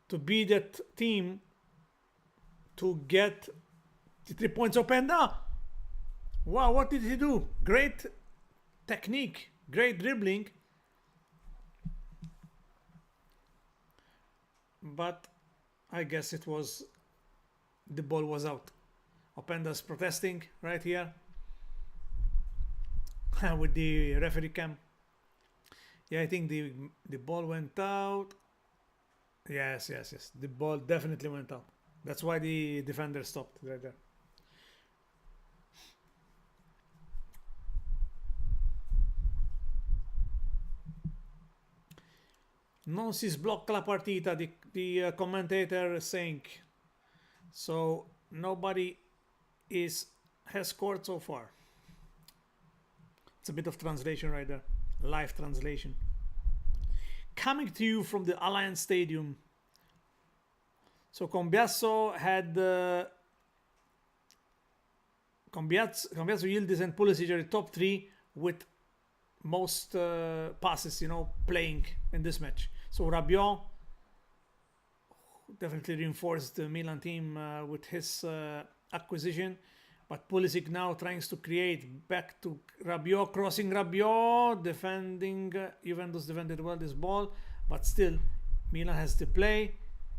to be that team to get the 3 points. Openda. Wow, what did he do? Great technique, great dribbling. But I guess it was, the ball was out. Openda's protesting right here with the referee cam. Yeah, I think the ball went out. Yes. The ball definitely went out. That's why the defender stopped right there. Non si sblocca la partita, the commentator saying. So nobody has scored so far. It's a bit of translation right there. Live translation. Coming to you from the Alliance Stadium. So Cambiasso had Cambiasso, Yildiz and Pulisic are the top three with most passes, playing in this match. So Rabiot definitely reinforced the Milan team with his acquisition. But Pulisic now trying to create back to Rabiot, crossing Rabiot, defending. Juventus defended well this ball, but still Milan has the play,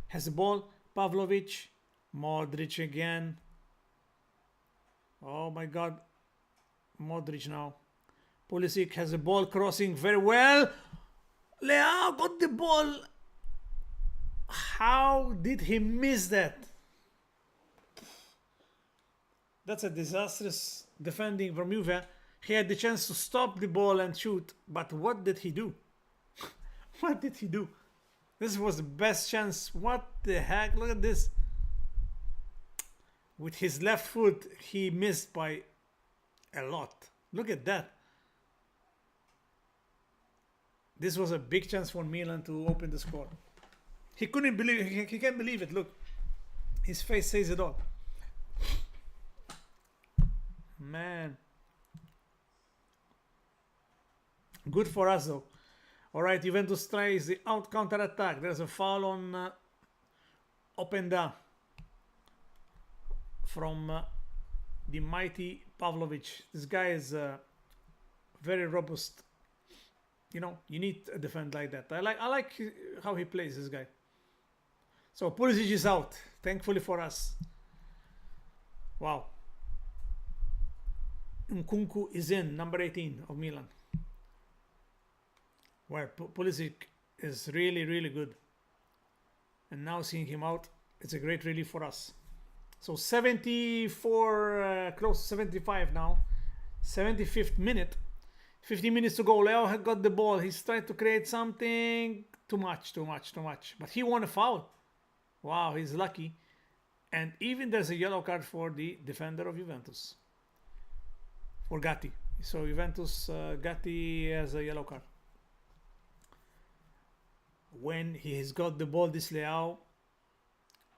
has the ball. Pavlovic, Modric again. Oh my God, Modric now. Pulisic has the ball, crossing very well. Leao got the ball. How did he miss that? That's a disastrous defending from Juve. He had the chance to stop the ball and shoot, but what did he do? What did he do? This was the best chance. What the heck? Look at this. With his left foot, he missed by a lot. Look at that. This was a big chance for Milan to open the score. He couldn't believe it. He can't believe it. Look. His face says it all. Man. Good for us though. Alright, Juventus tries the out counter attack. There's a foul on Openda from the mighty Pavlovic. This guy is very robust. You need a defend like that. I like how he plays, this guy. So Pulisic is out, thankfully for us. Wow. Nkunku is in, number 18 of Milan. Where Pulisic is really, really good. And now seeing him out, it's a great relief for us. So 74, close to 75 now. 75th minute. 15 minutes to go. Leo had got the ball. He's trying to create something. Too much. But he won a foul. Wow, he's lucky. And even there's a yellow card for the defender of Juventus. For Gatti. So Juventus, Gatti has a yellow card. When he has got the ball, this Leao,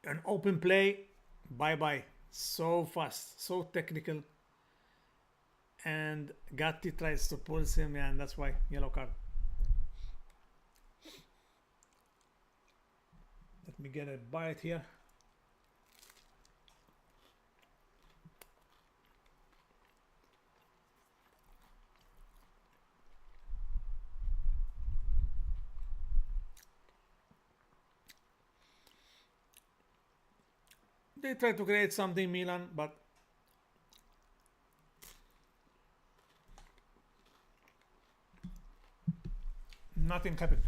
an open play, bye-bye. So fast, so technical. And Gatti tries to pull him, and that's why yellow card. Let me get a bite here. They try to create something, Milan, but nothing happened.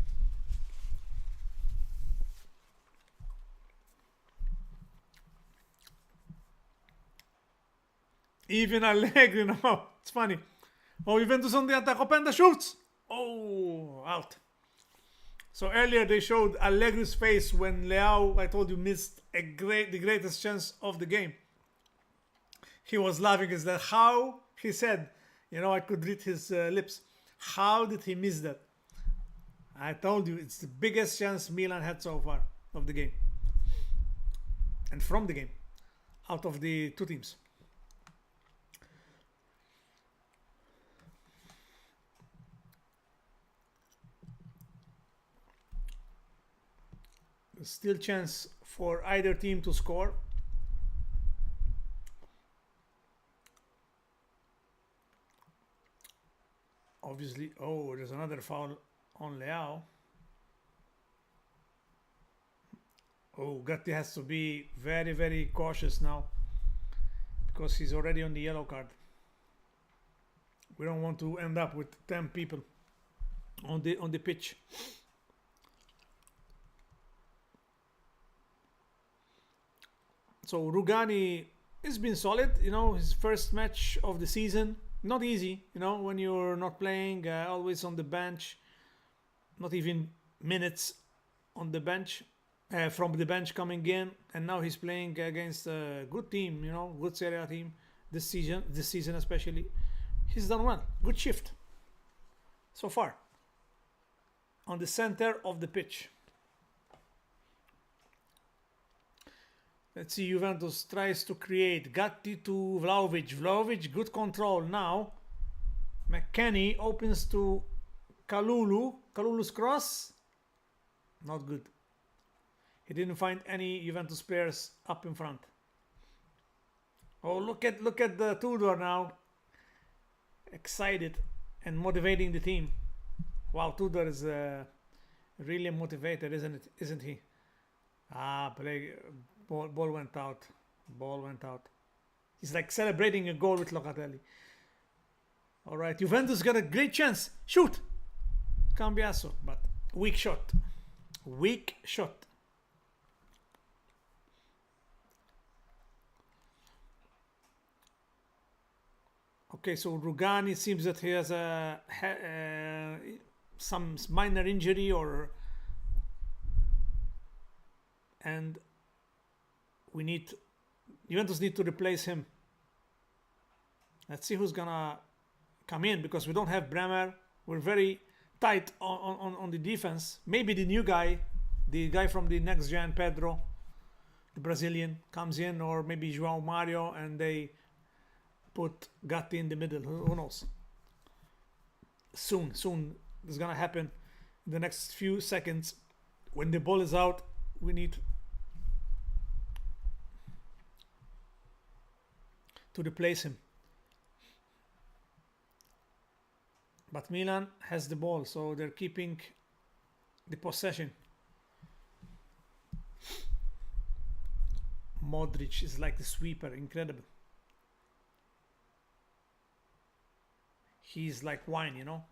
Even Allegri now. It's funny. Oh, Juventus on the attack. Openda shoots. Oh, out. So earlier they showed Allegri's face when Leao, I told you, missed the greatest chance of the game. He was laughing. Is that how he said? You know, I could read his lips. How did he miss that? I told you, it's the biggest chance Milan had so far of the game. And from the game. Out of the two teams. There's still chance for either team to score. Obviously, oh, there's another foul on Leao. Oh, Gatti has to be very, very cautious now because he's already on the yellow card. We don't want to end up with 10 people on the pitch. So Rugani has been solid, you know, his first match of the season. Not easy, you know, when you're not playing, always on the bench, not even minutes on the bench, from the bench coming in, and now he's playing against a good team, you know, good Serie A team this season especially. He's done well, good shift so far on the center of the pitch. Let's see, Juventus tries to create. Gatti to Vlahovic. Vlahovic, good control now. McKennie opens to Kalulu. Kalulu's cross. Not good. He didn't find any Juventus players up in front. Oh, look at the Tudor now. Excited and motivating the team. Wow, Tudor is really motivated, isn't he? Ah, Ball went out. Ball went out. He's like celebrating a goal with Locatelli. All right, Juventus got a great chance. Shoot! Cambiasso, but weak shot. Weak shot. Okay, so Rugani seems that he has some minor injury and Juventus need to replace him. Let's see who's gonna come in because we don't have Bremer. We're very tight on the defense. Maybe the new guy, the guy from the next gen, Pedro, the Brazilian, comes in, or maybe João Mario, and they put Gatti in the middle. Who knows? Soon it's gonna happen in the next few seconds. When the ball is out, we need to replace him. But Milan has the ball, so they're keeping the possession. Modric is like the sweeper, incredible. He's like wine, you know.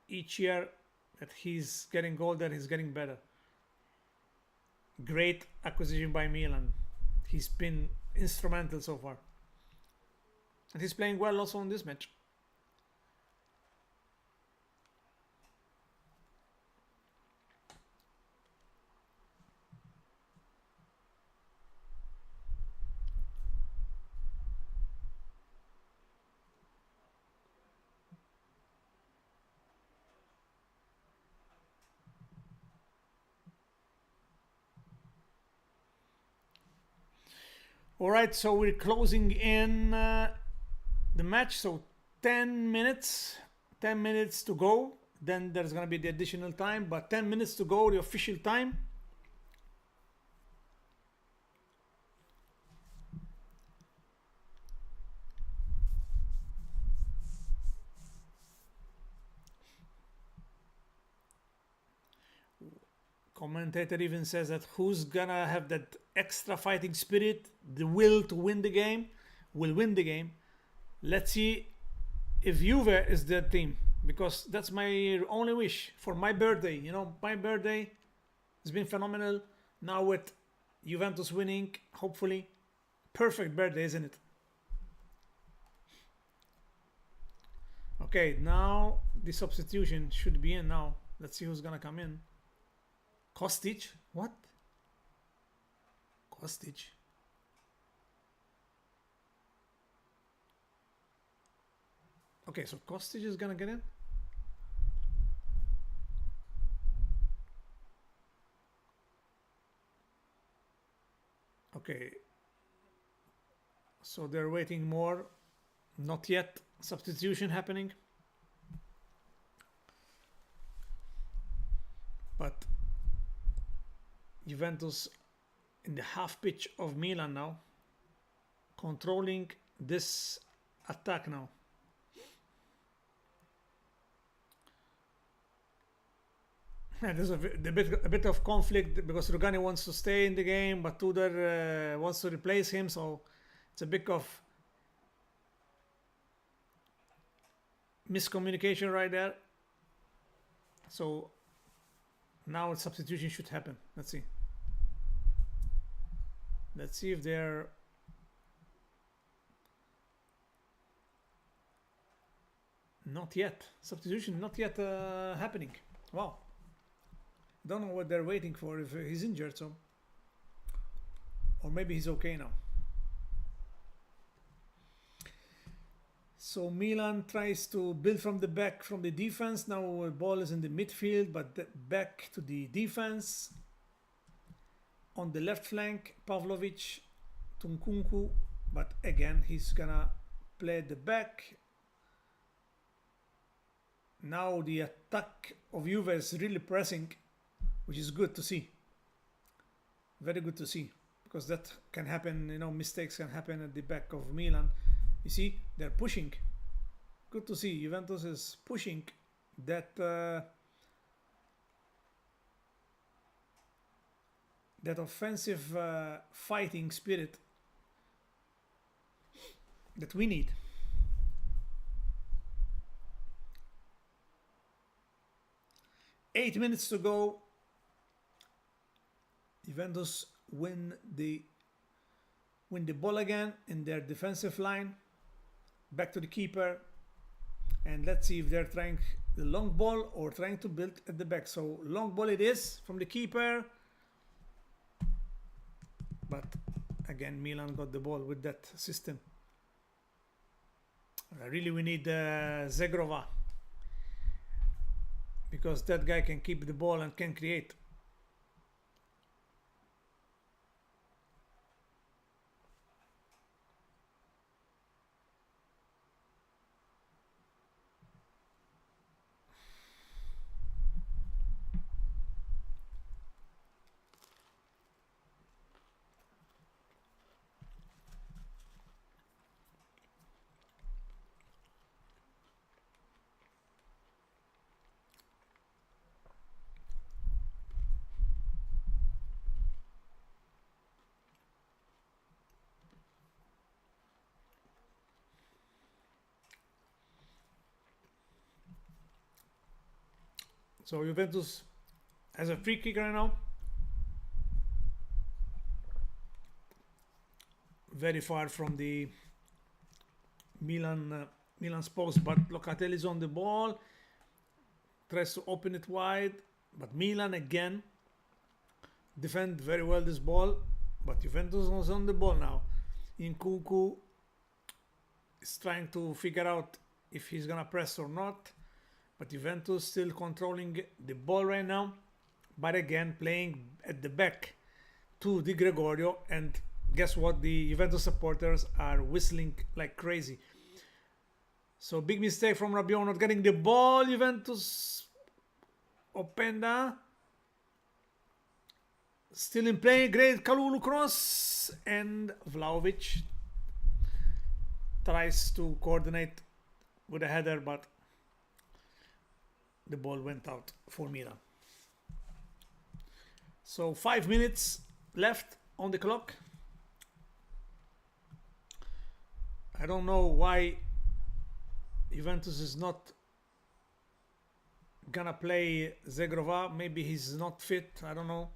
Each year that he's getting older, he's getting better. Great acquisition by Milan. He's been instrumental so far. And he's playing well also in this match. All right, so we're closing in the match. So 10 minutes to go. Then there's going to be the additional time, but 10 minutes to go, the official time. Commentator even says that who's gonna have that extra fighting spirit, the will to win the game, will win the game. Let's see if Juve is that team, because that's my only wish for my birthday. You know, my birthday has been phenomenal. Now with Juventus winning, hopefully, perfect birthday, isn't it? Okay, now the substitution should be in now. Let's see who's gonna come in. Kostic? What? Kostic? Okay, so Kostic is gonna get in? Okay. So they're waiting more. Not yet. Substitution happening. But Juventus in the half pitch of Milan now, controlling this attack now. And there's a bit of conflict because Rugani wants to stay in the game, but Tudor wants to replace him, so it's a bit of miscommunication right there. So now a substitution should happen. Let's see. Let's see if they're not yet. Substitution not yet happening. Wow. Don't know what they're waiting for, if he's injured, so. Or maybe he's okay now. So Milan tries to build from the back, from the defense. Now the ball is in the midfield, but back to the defense. On the left flank, Pavlovic, Tunkunku, but again he's gonna play at the back. Now the attack of Juve is really pressing, which is good to see. Very good to see, because that can happen, you know, mistakes can happen at the back of Milan. You see, they're pushing. Good to see. Juventus is pushing that that offensive fighting spirit that we need. Eight minutes to go. Juventus win the ball again in their defensive line. Back to the keeper, and let's see if they're trying the long ball or trying to build at the back. So long ball it is from the keeper, but again Milan got the ball with that system. Really we need Zegrova, because that guy can keep the ball and can create. So Juventus has a free kick right now. Very far from the Milan's post, but Locatelli is on the ball. Tries to open it wide, but Milan again defend very well this ball. But Juventus is on the ball now. Nkunku is trying to figure out if he's gonna press or not. But Juventus still controlling the ball right now. But again, playing at the back to Di Gregorio. And guess what? The Juventus supporters are whistling like crazy. So big mistake from Rabiot not getting the ball. Juventus. Openda. Still in play. Great Kalulu cross. And Vlahovic tries to coordinate with a header, but the ball went out for Milan. So 5 minutes left on the clock. I don't know why Juventus is not gonna play Zegrova. Maybe he's not fit, I don't know.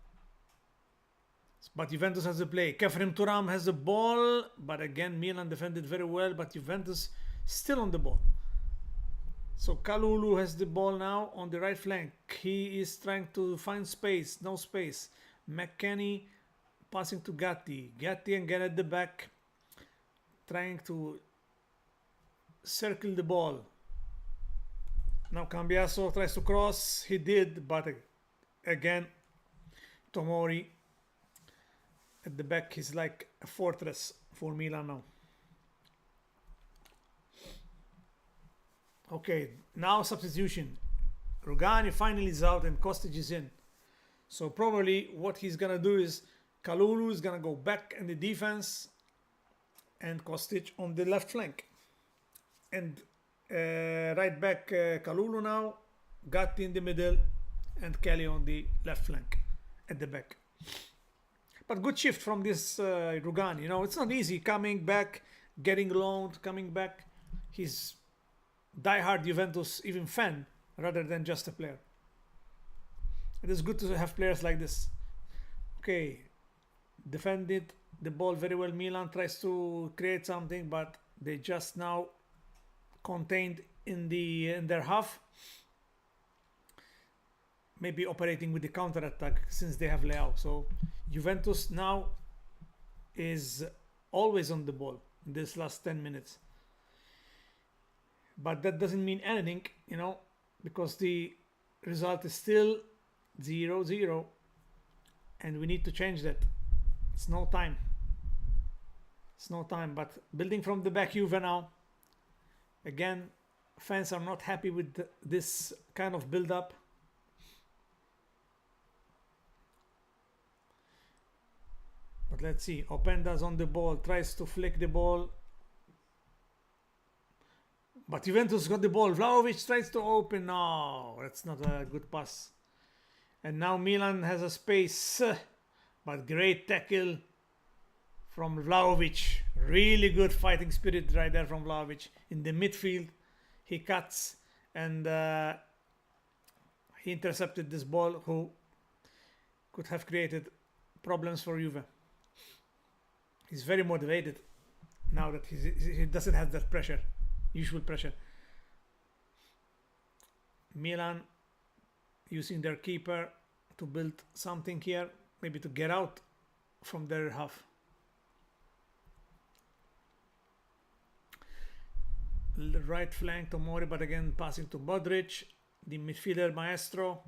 But Juventus has the play. Kefrim Turam has the ball, but again Milan defended very well, but Juventus still on the ball. So Kalulu has the ball now on the right flank. He is trying to find space, no space. McKennie passing to Gatti. Gatti again at the back, trying to circle the ball. Now Cambiaso tries to cross. He did, but again, Tomori at the back is like a fortress for Milan now. Okay, now substitution. Rugani finally is out and Kostic is in. So probably what he's gonna do is Kalulu is gonna go back in the defense and Kostic on the left flank. And right back Kalulu now, Gatti in the middle, and Kelly on the left flank at the back. But good shift from this Rugani. You know, it's not easy coming back, getting loaned, coming back. He's die-hard Juventus even fan rather than just a player. It is good to have players like this. Okay, defended the ball very well. Milan tries to create something, but they just now contained in their half. Maybe operating with the counter attack since they have Leao. So Juventus now is always on the ball in this last 10 minutes. But that doesn't mean anything, you know, because the result is still 0-0 and we need to change that. It's no time. It's no time. But building from the back, Juve now. Again, fans are not happy with this kind of build-up. But let's see. Openda's on the ball, tries to flick the ball. But Juventus got the ball. Vlahovic tries to open. No, that's not a good pass. And now Milan has a space. But great tackle from Vlahovic. Really good fighting spirit right there from Vlahovic. In the midfield, he cuts and he intercepted this ball who could have created problems for Juve. He's very motivated now that he doesn't have that pressure. Usual pressure. Milan using their keeper to build something here, maybe to get out from their half. Right flank to Mori, but again passing to Modric, the midfielder Maestro,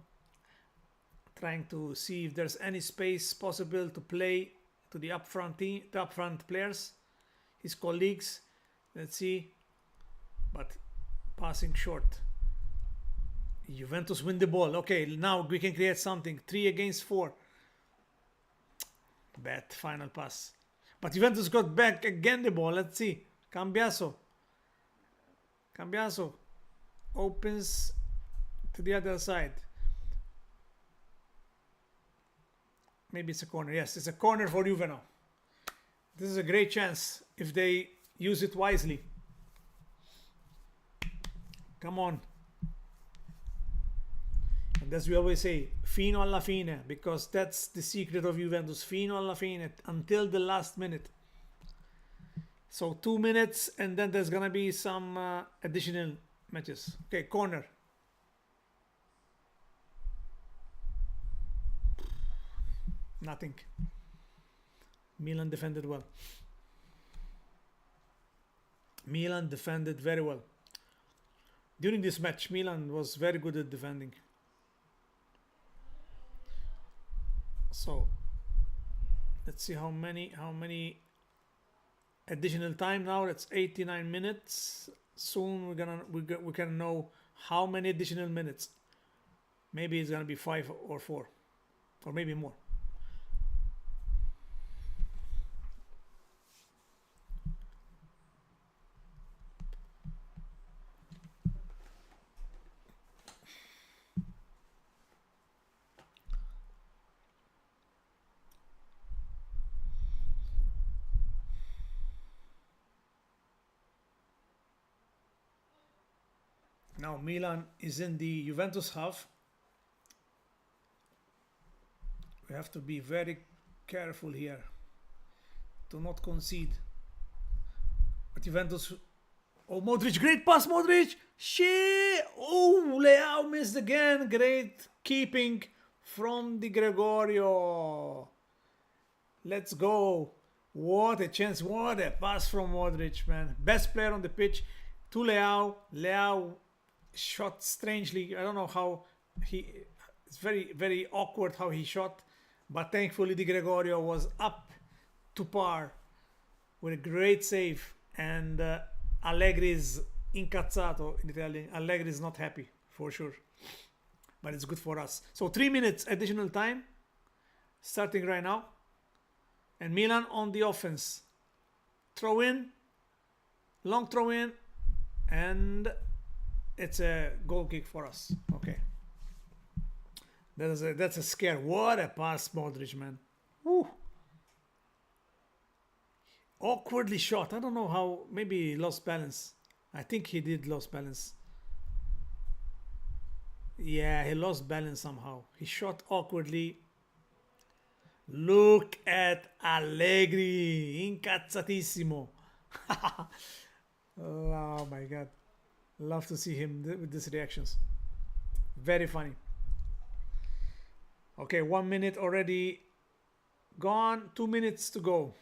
trying to see if there's any space possible to play to the upfront team, the upfront players, his colleagues. Let's see. But passing short. Juventus win the ball. Okay, now we can create something. 3 against 4. Bad final pass. But Juventus got back again the ball. Let's see. Cambiaso opens to the other side. Maybe it's a corner. Yes, it's a corner for Juve now. This is a great chance if they use it wisely. Come on. And as we always say, fino alla fine, because that's the secret of Juventus. Fino alla fine, until the last minute. So 2 minutes, and then there's gonna be some additional matches. Okay, corner. Nothing. Milan defended well. Milan defended very well. During this match, Milan was very good at defending. So let's see how many additional time now. That's 89 minutes. Soon we can know how many additional minutes. Maybe it's gonna be 5 or 4, or maybe more. Now Milan is in the Juventus half. We have to be very careful here to not concede. But Juventus Oh, Modric, great pass, Modric. Shit. Oh, Leao missed again. Great keeping from Di Gregorio. Let's go. What a chance. What a pass from Modric, man. Best player on the pitch to Leao. Leao shot strangely. I don't know how he... It's very, very awkward how he shot. But thankfully, Di Gregorio was up to par with a great save. And Allegri is incazzato in Italian. Allegri is not happy, for sure. But it's good for us. So 3 minutes additional time. Starting right now. And Milan on the offense. Throw in. Long throw in. And it's a goal kick for us. Okay. That's a scare. What a pass, Modric, man. Woo. Awkwardly shot. I don't know how. Maybe he lost balance. I think he did lose balance. Yeah, he lost balance somehow. He shot awkwardly. Look at Allegri. Incazzatissimo. Oh my god. Love to see him with these reactions. Very funny. Okay, 1 minute already gone. 2 minutes to go.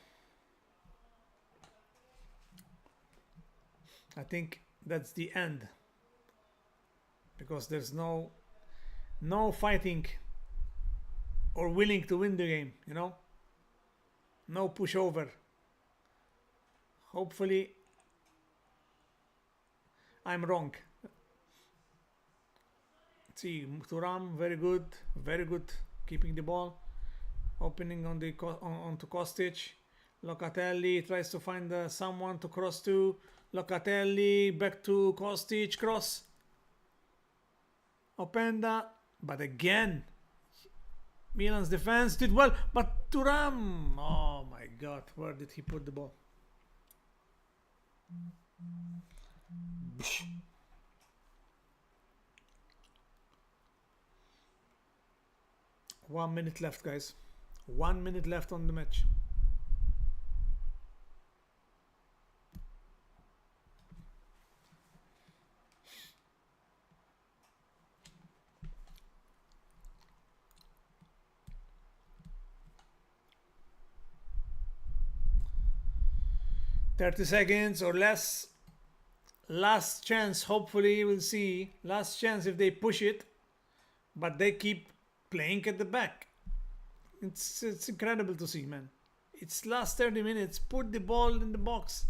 I think that's the end. Because there's no fighting or willing to win the game, you know? No pushover. Hopefully I'm wrong. See, Thuram, very good, keeping the ball, opening on the onto Kostic. Locatelli tries to find someone to cross to. Locatelli back to Kostic, cross. Openda, but again, Milan's defense did well, but Thuram, oh my god, where did he put the ball? 1 minute left, guys. 1 minute left on the match. "30 seconds or less. Last chance, hopefully we'll see. Last chance if they push it, but they keep playing at the back. It's incredible to see, man. It's last 30 minutes. Put the ball in the box,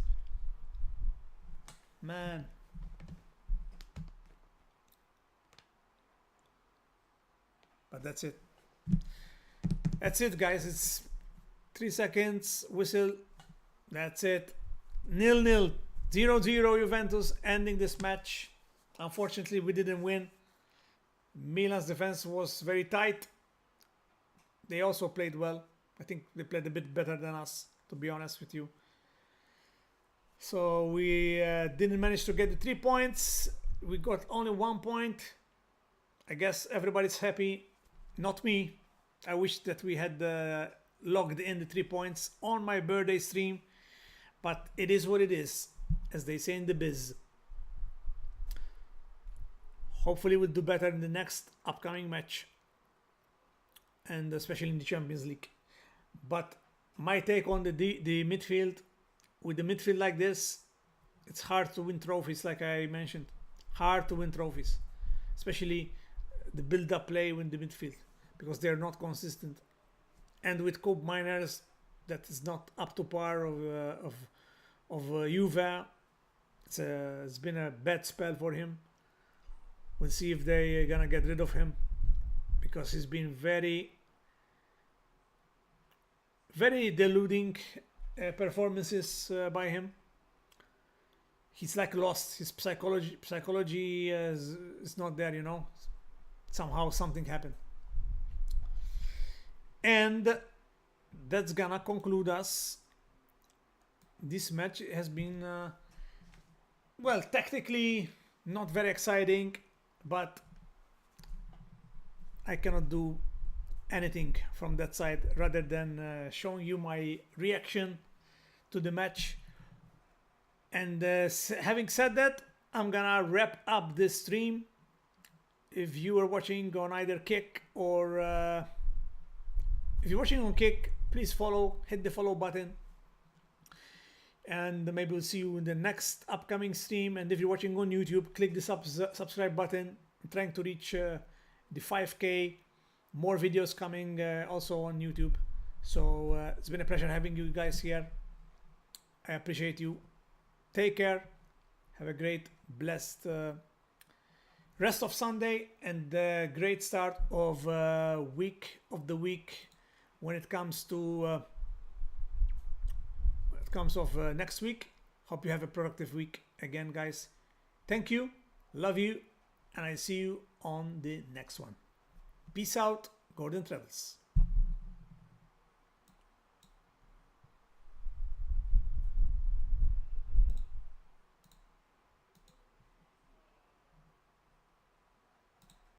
man. But that's it. That's it, guys. It's 3 seconds whistle. That's it. 0-0. 0-0 Juventus ending this match. Unfortunately, we didn't win. Milan's defense was very tight. They also played well. I think they played a bit better than us, to be honest with you. So we didn't manage to get the 3 points. We got only 1 point. I guess everybody's happy. Not me. I wish that we had logged in the 3 points on my birthday stream. But it is what it is, as they say in the biz. Hopefully we'll do better in the next upcoming match. And especially in the Champions League. But my take on the midfield, with the midfield like this, it's hard to win trophies, like I mentioned. Hard to win trophies. Especially the build-up play with the midfield. Because they're not consistent. And with Cope Miners, that is not up to par of Juve. It's been a bad spell for him. We'll see if they're gonna get rid of him, because he's been very deluding performances by him. He's like lost. His psychology is not there, you know. Somehow something happened. And that's gonna conclude us. This match has been well, technically not very exciting, but I cannot do anything from that side rather than showing you my reaction to the match. And having said that, I'm gonna wrap up this stream. If you are watching on either Kick or if you're watching on Kick, please follow, hit the follow button, and maybe we'll see you in the next upcoming stream. And if you're watching on YouTube, click the subscribe button. I'm trying to reach the 5K. More videos coming also on YouTube. So it's been a pleasure having you guys here. I appreciate you. Take care. Have a great, blessed rest of Sunday and a great start of week of the week when it comes to next week. Hope you have a productive week again, guys. Thank you, love you, and I see you on the next one. Peace out, Gordon Travels.